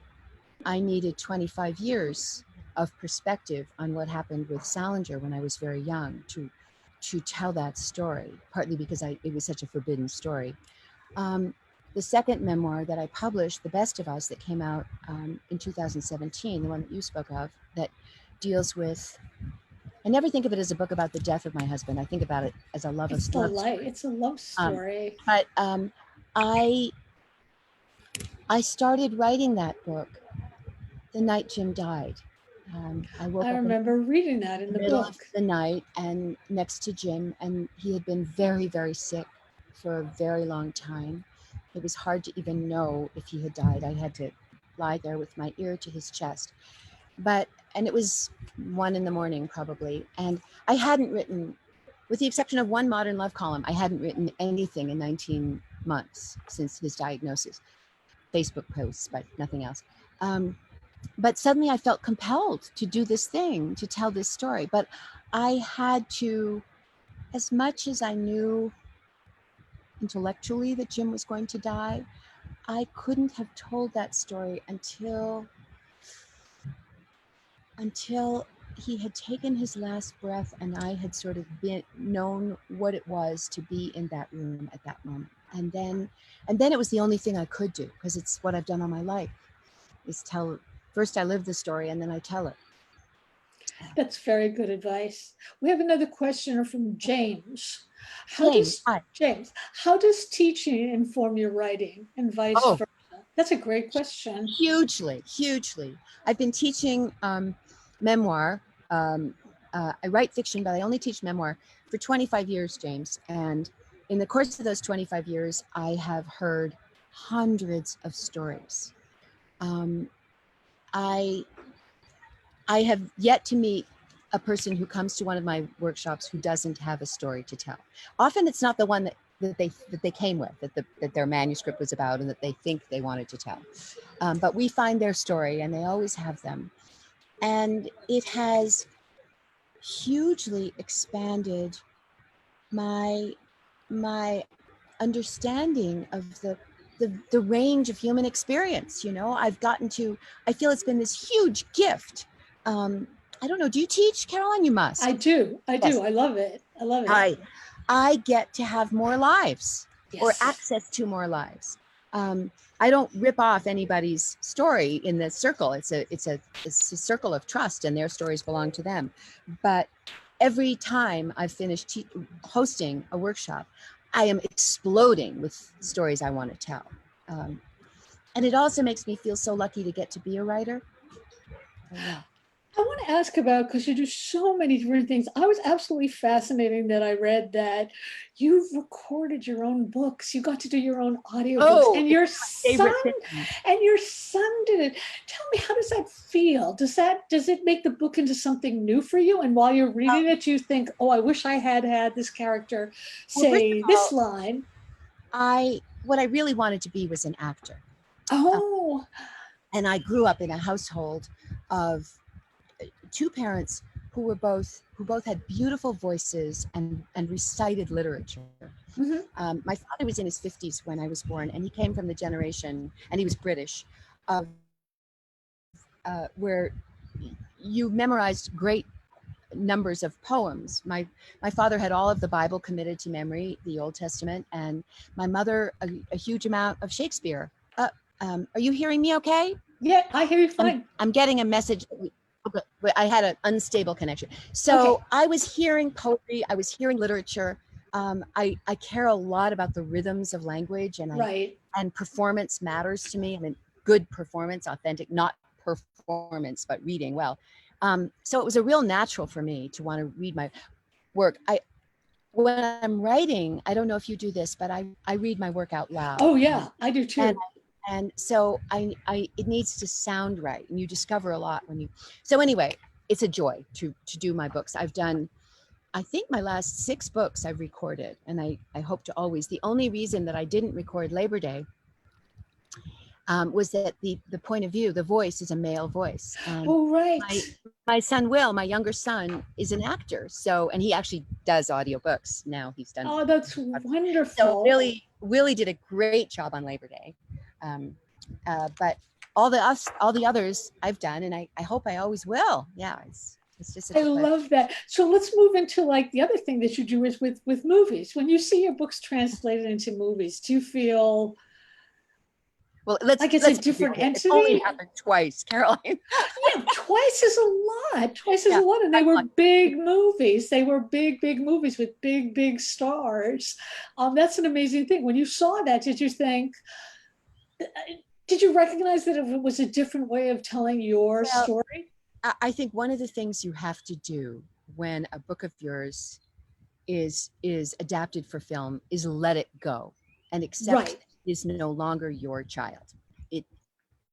[SPEAKER 2] I needed 25 years of perspective on what happened with Salinger when I was very young to tell that story, partly because it was such a forbidden story. The second memoir that I published, The Best of Us, that came out in 2017, the one that you spoke of, that deals with, I never think of it as a book about the death of my husband. I think about it as a love story.
[SPEAKER 1] It's a love
[SPEAKER 2] Um,
[SPEAKER 1] story.
[SPEAKER 2] but I started writing that book the night Jim died. I woke
[SPEAKER 1] I
[SPEAKER 2] up in
[SPEAKER 1] remember reading that in
[SPEAKER 2] the
[SPEAKER 1] the
[SPEAKER 2] middle of
[SPEAKER 1] book.
[SPEAKER 2] the night and next to Jim, and he had been very, very sick for a very long time. It was hard to even know if he had died. I had to lie there with my ear to his chest. And it was 1 a.m. probably. And I hadn't written, with the exception of one modern love column, I hadn't written anything in 19 months since his diagnosis. Facebook posts, but nothing else. But suddenly I felt compelled to do this thing, to tell this story. But I had to, as much as I knew intellectually that Jim was going to die, I couldn't have told that story until he had taken his last breath and I had sort of known what it was to be in that room at that moment. And then it was the only thing I could do, because it's what I've done all my life, is first I live the story and then I tell it.
[SPEAKER 1] That's very good advice. We have another questioner from James.
[SPEAKER 2] James, hi.
[SPEAKER 1] James, how does teaching inform your writing and vice
[SPEAKER 2] Oh,
[SPEAKER 1] versa? That's a great question.
[SPEAKER 2] hugely, hugely. I've been teaching memoir. I write fiction, but I only teach memoir for 25 years, James. And in the course of those 25 years, I have heard hundreds of stories. I have yet to meet a person who comes to one of my workshops who doesn't have a story to tell. Often it's not the one that they came with, that their manuscript was about and that they think they wanted to tell. But we find their story, and they always have them. And it has hugely expanded my understanding of the range of human experience. You know, I feel it's been this huge gift. I don't know, do you teach, Caroline? You must.
[SPEAKER 1] I do.
[SPEAKER 2] Yes.
[SPEAKER 1] I love it. I love it.
[SPEAKER 2] I get to have more lives,
[SPEAKER 1] Yes.
[SPEAKER 2] or access to more lives. I don't rip off anybody's story in the circle. It's a circle of trust, and their stories belong to them. But every time I've finished hosting a workshop, I am exploding with stories I want to tell. And it also makes me feel so lucky to get to be a writer. Yeah.
[SPEAKER 1] I want to ask about, because you do so many different things. I was absolutely fascinating that I read that you've recorded your own books. You got to do your own audiobooks, and your son did it. Tell me, how does that feel? Does it make the book into something new for you? And while you're reading it, you think, oh, I wish I had this character say this line.
[SPEAKER 2] What I really wanted to be was an actor.
[SPEAKER 1] Oh.
[SPEAKER 2] And I grew up in a household of two parents who both had beautiful voices and recited literature. Mm-hmm. My father was in his 50s when I was born, and he came from the generation, and he was British, where you memorized great numbers of poems. My father had all of the Bible committed to memory, the Old Testament, and my mother a huge amount of Shakespeare. Are you hearing me okay?
[SPEAKER 1] Yeah, I hear you fine.
[SPEAKER 2] I'm getting a message. But I had an unstable connection. So okay. I was hearing poetry, I was hearing literature. I care a lot about the rhythms of language, and and performance matters to me. I mean, good performance, authentic, not performance, but reading well. So it was a real natural for me to want to read my work. When I'm writing, I don't know if you do this, but I read my work out loud.
[SPEAKER 1] Oh yeah, I do too.
[SPEAKER 2] And so it needs to sound right, and you discover a lot when you. So anyway, it's a joy to do my books. I've done, I think my last 6 books I've recorded, and I hope to always. The only reason that I didn't record Labor Day was that the point of view, the voice is a male voice.
[SPEAKER 1] Oh right.
[SPEAKER 2] My son Will, my younger son, is an actor. So, and he actually does audiobooks now. He's done.
[SPEAKER 1] Oh, that's wonderful.
[SPEAKER 2] So Willie did a great job on Labor Day. But all the others I've done, and I hope I always will. Yeah, it's just.
[SPEAKER 1] I love that. So let's move into like the other thing that you do is with movies. When you see your books translated into movies, do you feel like it's a different entity?
[SPEAKER 2] It only happened twice, Caroline.
[SPEAKER 1] Yeah, twice is a lot. Twice is a lot, and they were big movies. They were big movies with big stars. That's an amazing thing. When you saw that, did you think? Did you recognize that it was a different way of telling your story?
[SPEAKER 2] I think one of the things you have to do when a book of yours is adapted for film is let it go and accept it is no longer your child.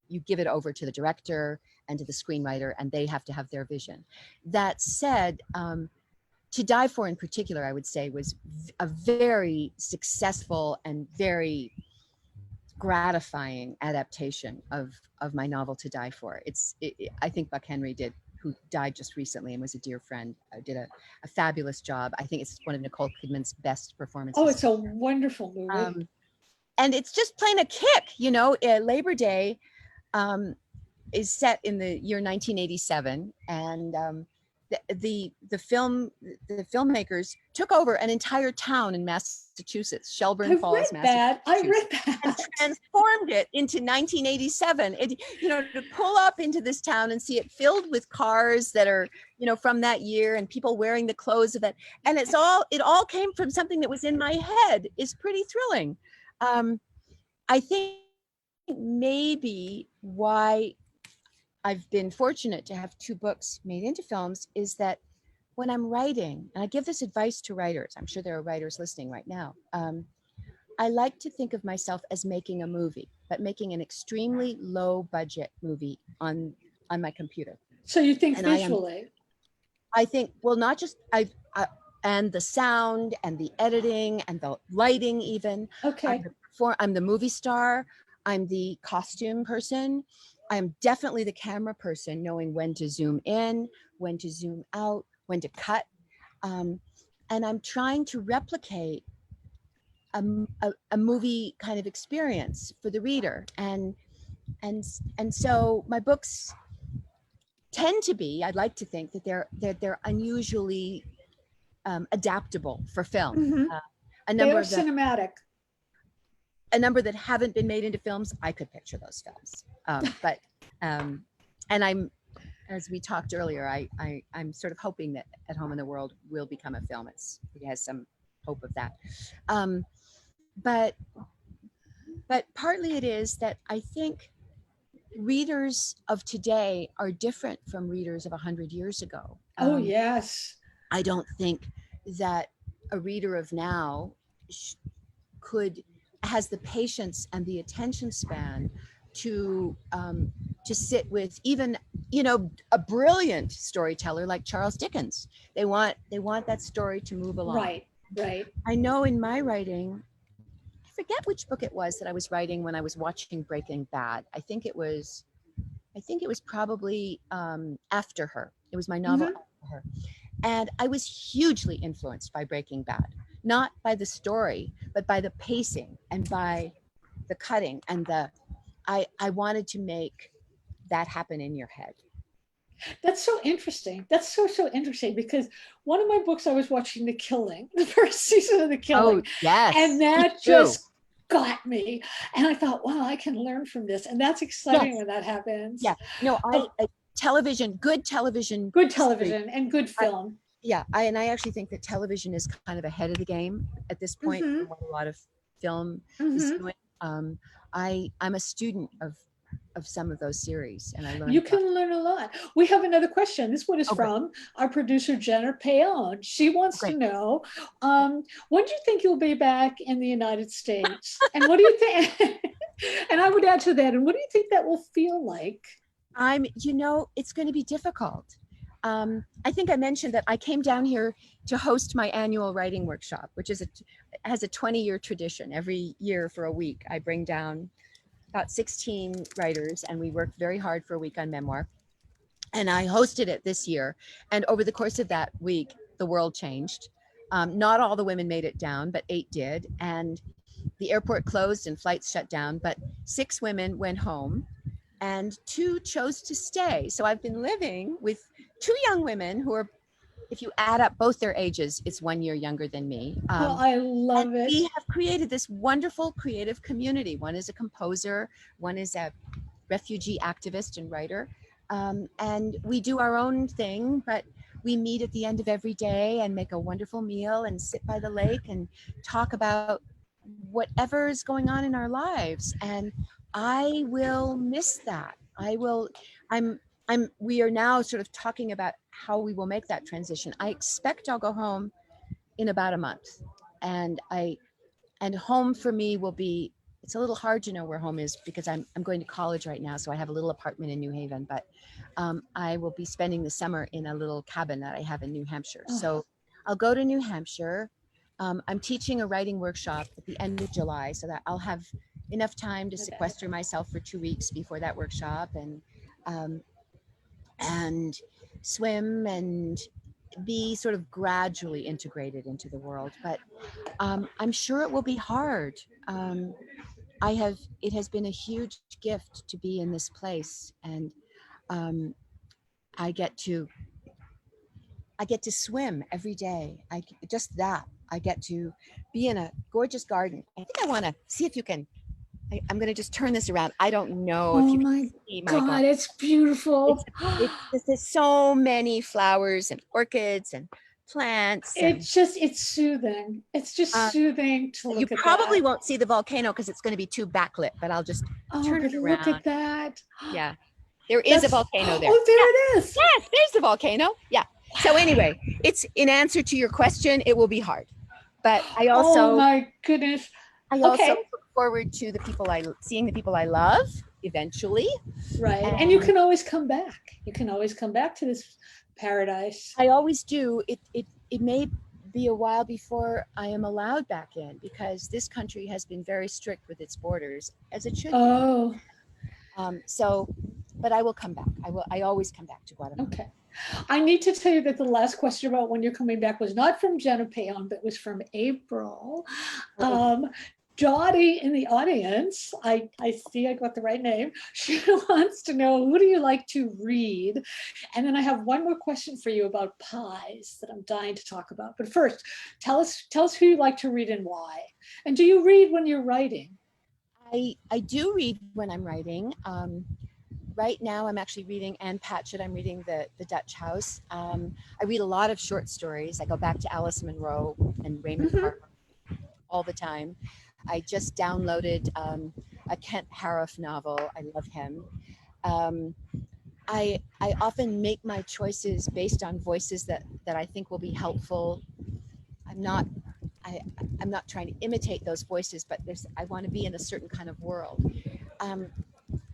[SPEAKER 2] You give it over to the director and to the screenwriter, and they have to have their vision. That said, To Die For in particular, I would say, was a very successful and very gratifying adaptation of my novel To Die For. I think Buck Henry who died just recently and was a dear friend, did a fabulous job. I think it's one of Nicole Kidman's best performances.
[SPEAKER 1] Oh, it's a wonderful movie.
[SPEAKER 2] And it's just plain a kick, you know. Labor Day is set in the year 1987, and the filmmakers took over an entire town in Massachusetts, Shelburne Falls, Massachusetts.
[SPEAKER 1] I read
[SPEAKER 2] And
[SPEAKER 1] that.
[SPEAKER 2] transformed it into 1987. To pull up into this town and see it filled with cars that are, from that year, and people wearing the clothes of that. And it all came from something that was in my head, is pretty thrilling. I think maybe why I've been fortunate to have 2 books made into films is that when I'm writing, and I give this advice to writers, I'm sure there are writers listening right now. I like to think of myself as making a movie, but making an extremely low budget movie on my computer.
[SPEAKER 1] So you think
[SPEAKER 2] And
[SPEAKER 1] visually?
[SPEAKER 2] I think, well, not just and the sound and the editing and the lighting even.
[SPEAKER 1] Okay.
[SPEAKER 2] I'm the movie star. I'm the costume person. I'm definitely the camera person, knowing when to zoom in, when to zoom out, when to cut. And I'm trying to replicate a movie kind of experience for the reader. And so my books tend to be, I'd like to think that they're unusually adaptable for film.
[SPEAKER 1] Mhm.
[SPEAKER 2] A
[SPEAKER 1] They
[SPEAKER 2] number
[SPEAKER 1] are
[SPEAKER 2] of them,
[SPEAKER 1] cinematic.
[SPEAKER 2] a number that haven't been made into films, I could picture those films. And I'm, as we talked earlier, I'm sort of hoping that At Home in the World will become a film. It has some hope of that. But partly it is that I think readers of today are different from readers of 100 years ago.
[SPEAKER 1] Oh, yes.
[SPEAKER 2] I don't think that a reader of now has the patience and the attention span to sit with even a brilliant storyteller like Charles Dickens. They want that story to move along.
[SPEAKER 1] Right.
[SPEAKER 2] I know in my writing, I forget which book it was that I was writing when I was watching Breaking Bad. I think it was probably After Her. It was my novel After Her. And I was hugely influenced by Breaking Bad, not by the story, but by the pacing and by the cutting and I wanted to make that happen in your head.
[SPEAKER 1] That's so interesting. That's so interesting, because one of my books, I was watching The Killing, the first season of The Killing.
[SPEAKER 2] Oh, yes.
[SPEAKER 1] And that just got me. And I thought, wow, I can learn from this. And that's exciting when that happens.
[SPEAKER 2] Yeah. No, television, good television.
[SPEAKER 1] Good television and good film.
[SPEAKER 2] I actually think that television is kind of ahead of the game at this point from what a lot of film is doing. I'm a student of some of those series, and I learned.
[SPEAKER 1] You can learn a lot. We have another question. This one is from our producer, Jenna Payon. She wants to know, when do you think you'll be back in the United States? And what do you think? And I would add to that, and what do you think that will feel like?
[SPEAKER 2] It's going to be difficult. I think I mentioned that I came down here to host my annual writing workshop, which has a 20-year tradition. Every year for a week, I bring down about 16 writers, and we worked very hard for a week on memoir. And I hosted it this year. And over the course of that week, the world changed. Not all the women made it down, but 8 did. And the airport closed and flights shut down, but 6 women went home and 2 chose to stay. So I've been living with 2 young women who are, if you add up both their ages, it's 1 year younger than me.
[SPEAKER 1] I love it.
[SPEAKER 2] We have created this wonderful creative community. One is a composer, one is a refugee activist and writer. And we do our own thing, but we meet at the end of every day and make a wonderful meal and sit by the lake and talk about whatever is going on in our lives. And I will miss that. We are now sort of talking about how we will make that transition. I expect I'll go home in about a month. And home for me will be, it's a little hard to know where home is because I'm going to college right now. So I have a little apartment in New Haven, but I will be spending the summer in a little cabin that I have in New Hampshire. So I'll go to New Hampshire. I'm teaching a writing workshop at the end of July so that I'll have enough time to sequester myself for 2 weeks before that workshop and swim and be sort of gradually integrated into the world. But I'm sure it will be hard. It has been a huge gift to be in this place, and I get to I get to swim every day. Just that. I get to be in a gorgeous garden. I think I want to see if you can. I'm going to just turn this around. I don't know if
[SPEAKER 1] Oh
[SPEAKER 2] you can
[SPEAKER 1] my
[SPEAKER 2] see my
[SPEAKER 1] God,
[SPEAKER 2] garden.
[SPEAKER 1] it's
[SPEAKER 2] It's
[SPEAKER 1] beautiful.
[SPEAKER 2] there's so many flowers and orchids and plants and
[SPEAKER 1] It's soothing. It's just
[SPEAKER 2] um,
[SPEAKER 1] soothing to
[SPEAKER 2] you
[SPEAKER 1] look at
[SPEAKER 2] probably
[SPEAKER 1] that.
[SPEAKER 2] won't see the volcano because it's going to be too backlit, but I'll just
[SPEAKER 1] Oh,
[SPEAKER 2] turn it
[SPEAKER 1] but look
[SPEAKER 2] around.
[SPEAKER 1] at that.
[SPEAKER 2] Yeah, there is a
[SPEAKER 1] That's,
[SPEAKER 2] volcano there.
[SPEAKER 1] oh, there
[SPEAKER 2] Yeah,
[SPEAKER 1] it is.
[SPEAKER 2] yes, there's the volcano. Yeah. So anyway, it's in answer to your question, it will be hard. But
[SPEAKER 1] Oh my goodness.
[SPEAKER 2] I also
[SPEAKER 1] Okay.
[SPEAKER 2] look forward to seeing the people I love eventually.
[SPEAKER 1] Right. And you
[SPEAKER 2] And
[SPEAKER 1] can always come back. You can always come back to this paradise.
[SPEAKER 2] I always do. It may be a while before I am allowed back in because this country has been very strict with its borders, as it should be.
[SPEAKER 1] Oh,
[SPEAKER 2] So, but I will come back. I always come back to Guatemala.
[SPEAKER 1] okay. I need to tell you that the last question about when you're coming back was not from Jenna Payon, but was from April. Um, Dottie in the audience, I see I got the right name. She wants to know, who do you like to read? And then I have one more question for you about pies that I'm dying to talk about. But first, tell us who you like to read and why. And do you read when you're writing?
[SPEAKER 2] I do read when I'm writing. Right now, I'm actually reading Anne Patchett. I'm reading the Dutch House. I read a lot of short stories. I go back to Alice Munro and Raymond Carver all the time. I just downloaded a Kent Harif novel. I love him. Um, I often make my choices based on voices that I think will be helpful. I'm not I, I'm not trying to imitate those voices, but I want to be in a certain kind of world. Um,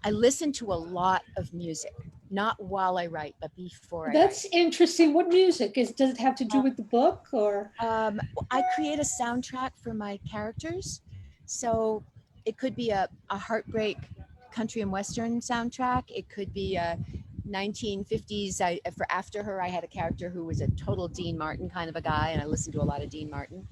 [SPEAKER 2] I listen to a lot of music, not while I write, but before I write.
[SPEAKER 1] That's interesting. What music is? Does it have to do with the book or?
[SPEAKER 2] I create a soundtrack for my characters. So it could be a heartbreak country and western soundtrack. It could be a 1950s. For After Her, I had a character who was a total Dean Martin kind of a guy, and I listened to a lot of Dean Martin.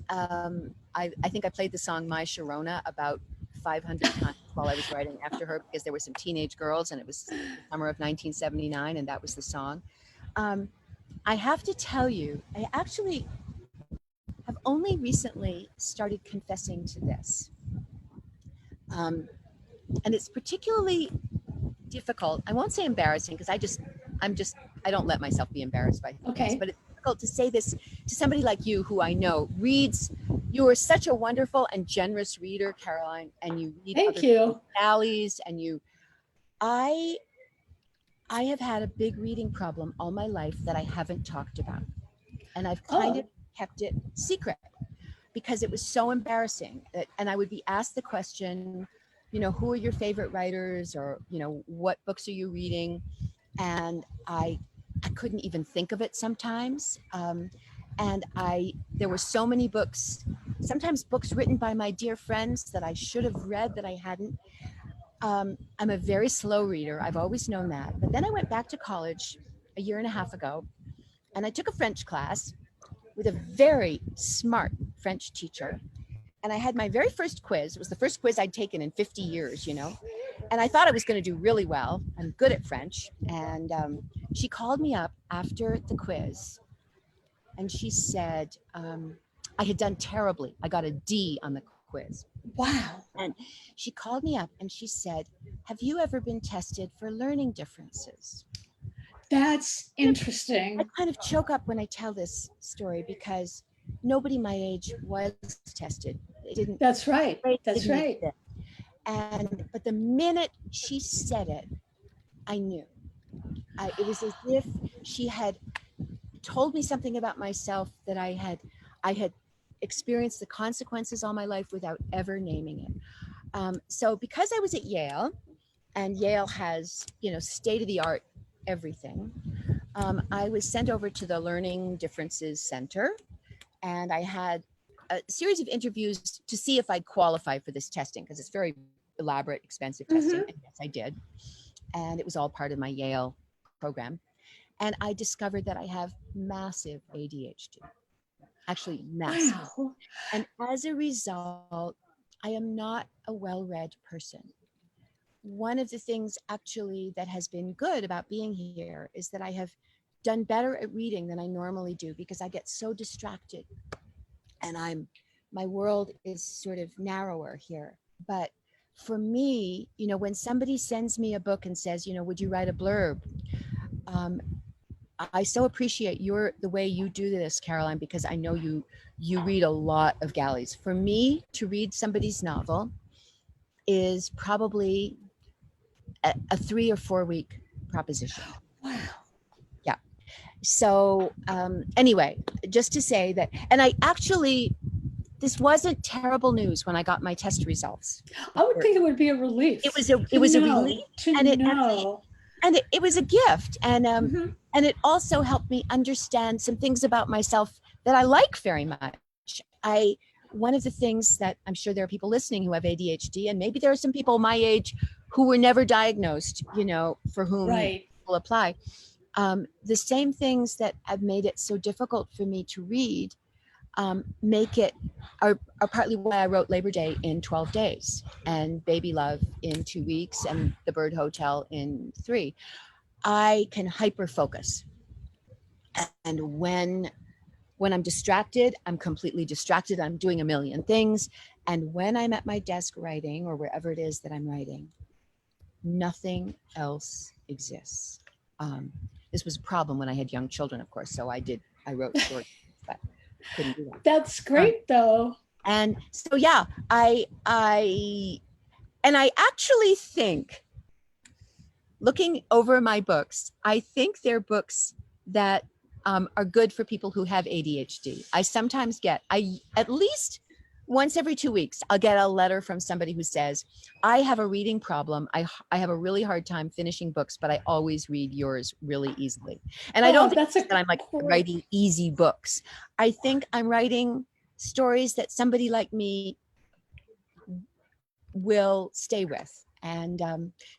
[SPEAKER 2] I think I played the song My Sharona about 500 times while I was writing After Her because there were some teenage girls, and it was the summer of 1979, and that was the song. I have to tell you, I actually have only recently started confessing to this. And it's particularly difficult. I won't say embarrassing because I don't let myself be embarrassed by things,
[SPEAKER 1] Okay.
[SPEAKER 2] but it's difficult to say this to somebody like you who I know reads. You are such a wonderful and generous reader, Caroline, and you read
[SPEAKER 1] Thank
[SPEAKER 2] other
[SPEAKER 1] you.
[SPEAKER 2] alleys and I have had a big reading problem all my life that I haven't talked about. And I've kind of
[SPEAKER 1] Oh,
[SPEAKER 2] kept it secret because it was so embarrassing. And I would be asked the question, who are your favorite writers, or, what books are you reading? And I couldn't even think of it sometimes. And there were so many books, sometimes books written by my dear friends that I should have read that I hadn't. I'm a very slow reader. I've always known that. But then I went back to college a year and a half ago, and I took a French class with a very smart French teacher. And I had my very first quiz. It was the first quiz I'd taken in 50 years, And I thought I was going to do really well. I'm good at French. And she called me up after the quiz, and she said, I had done terribly. I got a D on the quiz.
[SPEAKER 1] wow.
[SPEAKER 2] And she called me up and she said, have you ever been tested for learning differences?
[SPEAKER 1] That's interesting.
[SPEAKER 2] I kind of choke up when I tell this story because nobody my age was tested. It didn't.
[SPEAKER 1] That's right.
[SPEAKER 2] It
[SPEAKER 1] That's
[SPEAKER 2] didn't
[SPEAKER 1] right.
[SPEAKER 2] exist. But the minute she said it, I knew. It was as if she had told me something about myself that I had experienced the consequences all my life without ever naming it. So because I was at Yale, and Yale has, state of the art everything, I was sent over to the Learning Differences Center, and I had a series of interviews to see if I'd qualify for this testing because it's very elaborate, expensive testing. And yes, I did. And it was all part of my Yale program. And I discovered that I have massive ADHD, actually massive.
[SPEAKER 1] Wow.
[SPEAKER 2] And as a result, I am not a well-read person. One of the things actually that has been good about being here is that I have done better at reading than I normally do because I get so distracted and my world is sort of narrower here. But for me, you know, when somebody sends me a book and says, you know, would you write a blurb? I so appreciate the way you do this, Caroline, because I know you read a lot of galleys. For me to read somebody's novel is probably a 3 or 4 week proposition.
[SPEAKER 1] Wow.
[SPEAKER 2] Yeah. So anyway, just to say that, and I actually, this wasn't terrible news when I got my test results.
[SPEAKER 1] I would think it would be a relief.
[SPEAKER 2] It was a relief, and it was a gift, and and it also helped me understand some things about myself that I like very much. One of the things that I'm sure there are people listening who have ADHD, and maybe there are some people my age who were never diagnosed, you know, for whom will apply. The same things that have made it so difficult for me to read are partly why I wrote Labor Day in 12 days and Baby Love in 2 weeks and The Bird Hotel in 3. I can hyper focus. And when I'm distracted, I'm completely distracted. I'm doing a million things. And when I'm at my desk writing or wherever it is that I'm writing, nothing else exists. This was a problem when I had young children, of course. So I wrote stories, but couldn't do that.
[SPEAKER 1] That's great though.
[SPEAKER 2] And so, yeah, I actually think, looking over my books, I think they're books that are good for people who have ADHD. I sometimes at least once every 2 weeks, I'll get a letter from somebody who says, I have a reading problem. I have a really hard time finishing books, but I always read yours really easily. And I don't think that I'm like writing easy books. I think I'm writing stories that somebody like me will stay with. And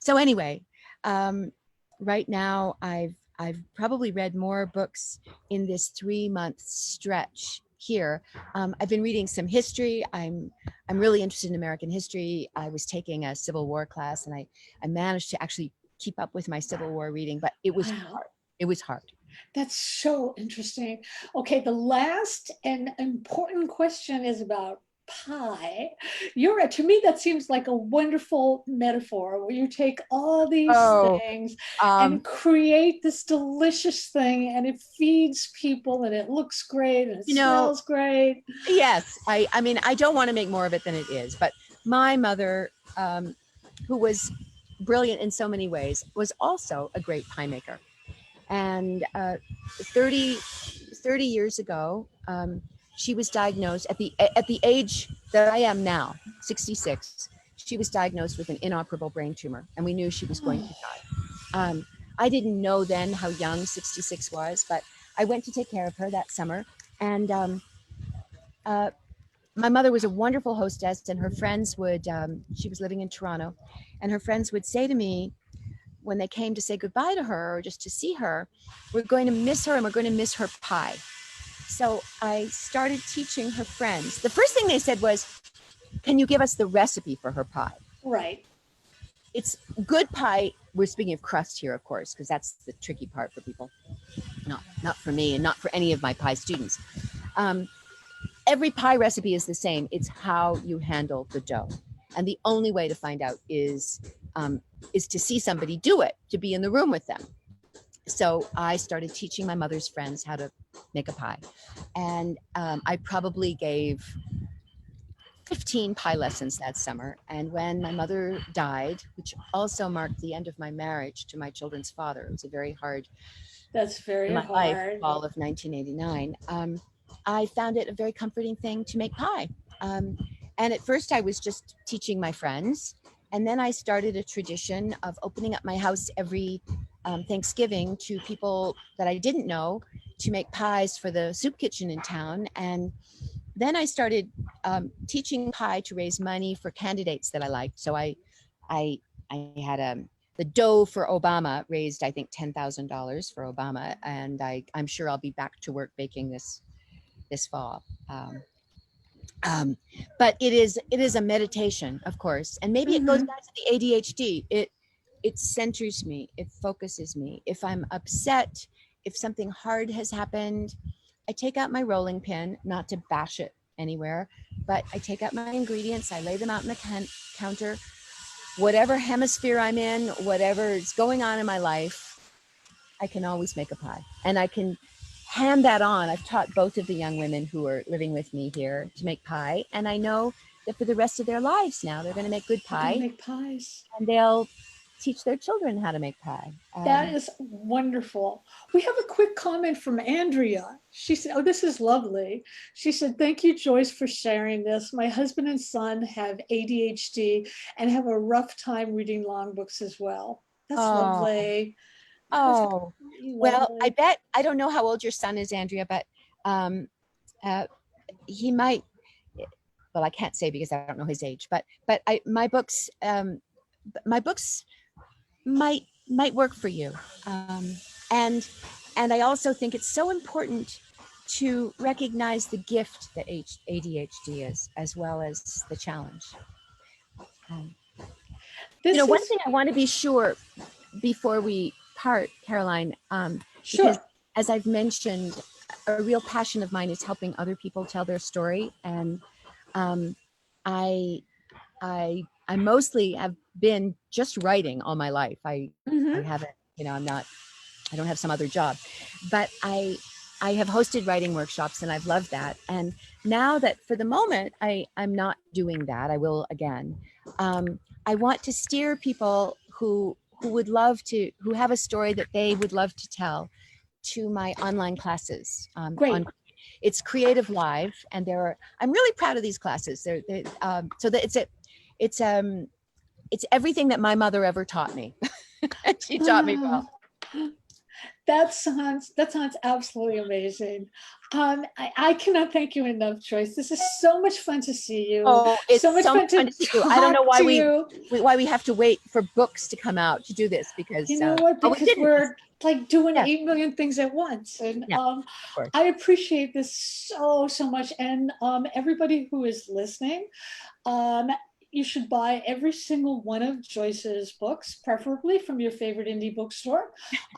[SPEAKER 2] so anyway, right now I've probably read more books in this 3-month stretch here. I've been reading some history. I'm really interested in American history. I was taking a Civil War class and I managed to actually keep up with my Civil War reading, but it was hard. It was hard.
[SPEAKER 1] That's so interesting. Okay, the last and important question is about pie. To me, that seems like a wonderful metaphor where you take all these things and create this delicious thing, and it feeds people and it looks great and it smells great.
[SPEAKER 2] Yes, I mean, I don't want to make more of it than it is, but my mother, who was brilliant in so many ways, was also a great pie maker. And 30 years ago, she was diagnosed at the age that I am now, 66. She was diagnosed with an inoperable brain tumor, and we knew she was going to die. I didn't know then how young 66 was, but I went to take care of her that summer. And my mother was a wonderful hostess, and her friends would, she was living in Toronto, and her friends would say to me, when they came to say goodbye to her or just to see her, we're going to miss her and we're going to miss her pie. So I started teaching her friends. The first thing they said was, can you give us the recipe for her pie?
[SPEAKER 1] Right.
[SPEAKER 2] It's good pie. We're speaking of crust here, of course, because that's the tricky part for people. Not for me and not for any of my pie students. Every pie recipe is the same. It's how you handle the dough. And the only way to find out is to see somebody do it, to be in the room with them. So I started teaching my mother's friends how to make a pie. And I probably gave 15 pie lessons that summer. And when my mother died, which also marked the end of my marriage to my children's father, it was a very hard,
[SPEAKER 1] that's very
[SPEAKER 2] in my
[SPEAKER 1] hard.
[SPEAKER 2] life, fall of 1989. I found it a very comforting thing to make pie. And at first I was just teaching my friends. And then I started a tradition of opening up my house every Thanksgiving to people that I didn't know to make pies for the soup kitchen in town. And then I started teaching pie to raise money for candidates that I liked. So I had the dough for Obama raised, I think, $10,000 for Obama. And I'm sure I'll be back to work baking this fall. But it is a meditation, of course, and maybe it goes back to the ADHD. It centers me, it focuses me. If I'm upset if something hard has happened, I take out my rolling pin, not to bash it anywhere, but I take out my ingredients, I lay them out on the counter, whatever hemisphere I'm in, whatever is going on in my life, I can always make a pie. And I can hand that on. I've taught both of the young women who are living with me here to make pie. And I know that for the rest of their lives now, they're going to make good pie.
[SPEAKER 1] Make pies.
[SPEAKER 2] And they'll teach their children how to make pie.
[SPEAKER 1] That is wonderful. We have a quick comment from Andrea. She said, oh, this is lovely. She said, thank you, Joyce, for sharing this. My husband and son have ADHD and have a rough time reading long books as well. That's lovely.
[SPEAKER 2] Oh, well, I bet, I don't know how old your son is, Andrea, but he might, well, I can't say because I don't know his age, but my books might work for you. And I also think it's so important to recognize the gift that ADHD is, as well as the challenge. One thing I want to be sure before we part, Caroline, because as I've mentioned, a real passion of mine is helping other people tell their story. And I mostly have been just writing all my life. I haven't, I don't have some other job, but I have hosted writing workshops and I've loved that. And now that for the moment, I'm not doing that, I will again. I want to steer people who would love to, who have a story that they would love to tell, to my online classes.
[SPEAKER 1] Great.
[SPEAKER 2] It's Creative Live, and I'm really proud of these classes. So that it's everything that my mother ever taught me. She taught me well.
[SPEAKER 1] That sounds absolutely amazing. I cannot thank you enough, Joyce. This is so much fun to see you.
[SPEAKER 2] Oh, it's
[SPEAKER 1] so much fun to see you.
[SPEAKER 2] I don't know why we have to wait for books to come out to do this, because
[SPEAKER 1] you know what? Because we're like doing 8 million things at once, and I appreciate this so much. And everybody who is listening, you should buy every single one of Joyce's books, preferably from your favorite indie bookstore.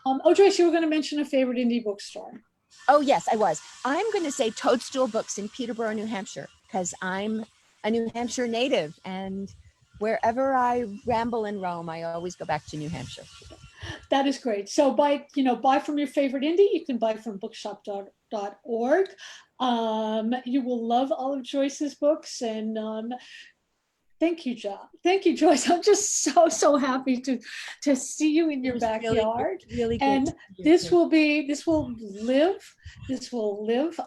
[SPEAKER 1] Oh, Joyce, you were going to mention a favorite indie bookstore.
[SPEAKER 2] Oh, yes, I was. I'm going to say Toadstool Books in Peterborough, New Hampshire, because I'm a New Hampshire native. And wherever I ramble and roam, I always go back to New Hampshire.
[SPEAKER 1] That is great. So buy from your favorite indie. You can buy from bookshop.org. You will love all of Joyce's books. And thank you, Joyce. I'm just so happy to see you in your backyard.
[SPEAKER 2] Really
[SPEAKER 1] and this will live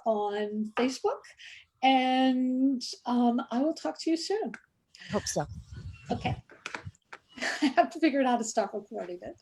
[SPEAKER 1] on Facebook, and I will talk to you soon.
[SPEAKER 2] Hope so.
[SPEAKER 1] Okay. I have to figure out how to stop recording it.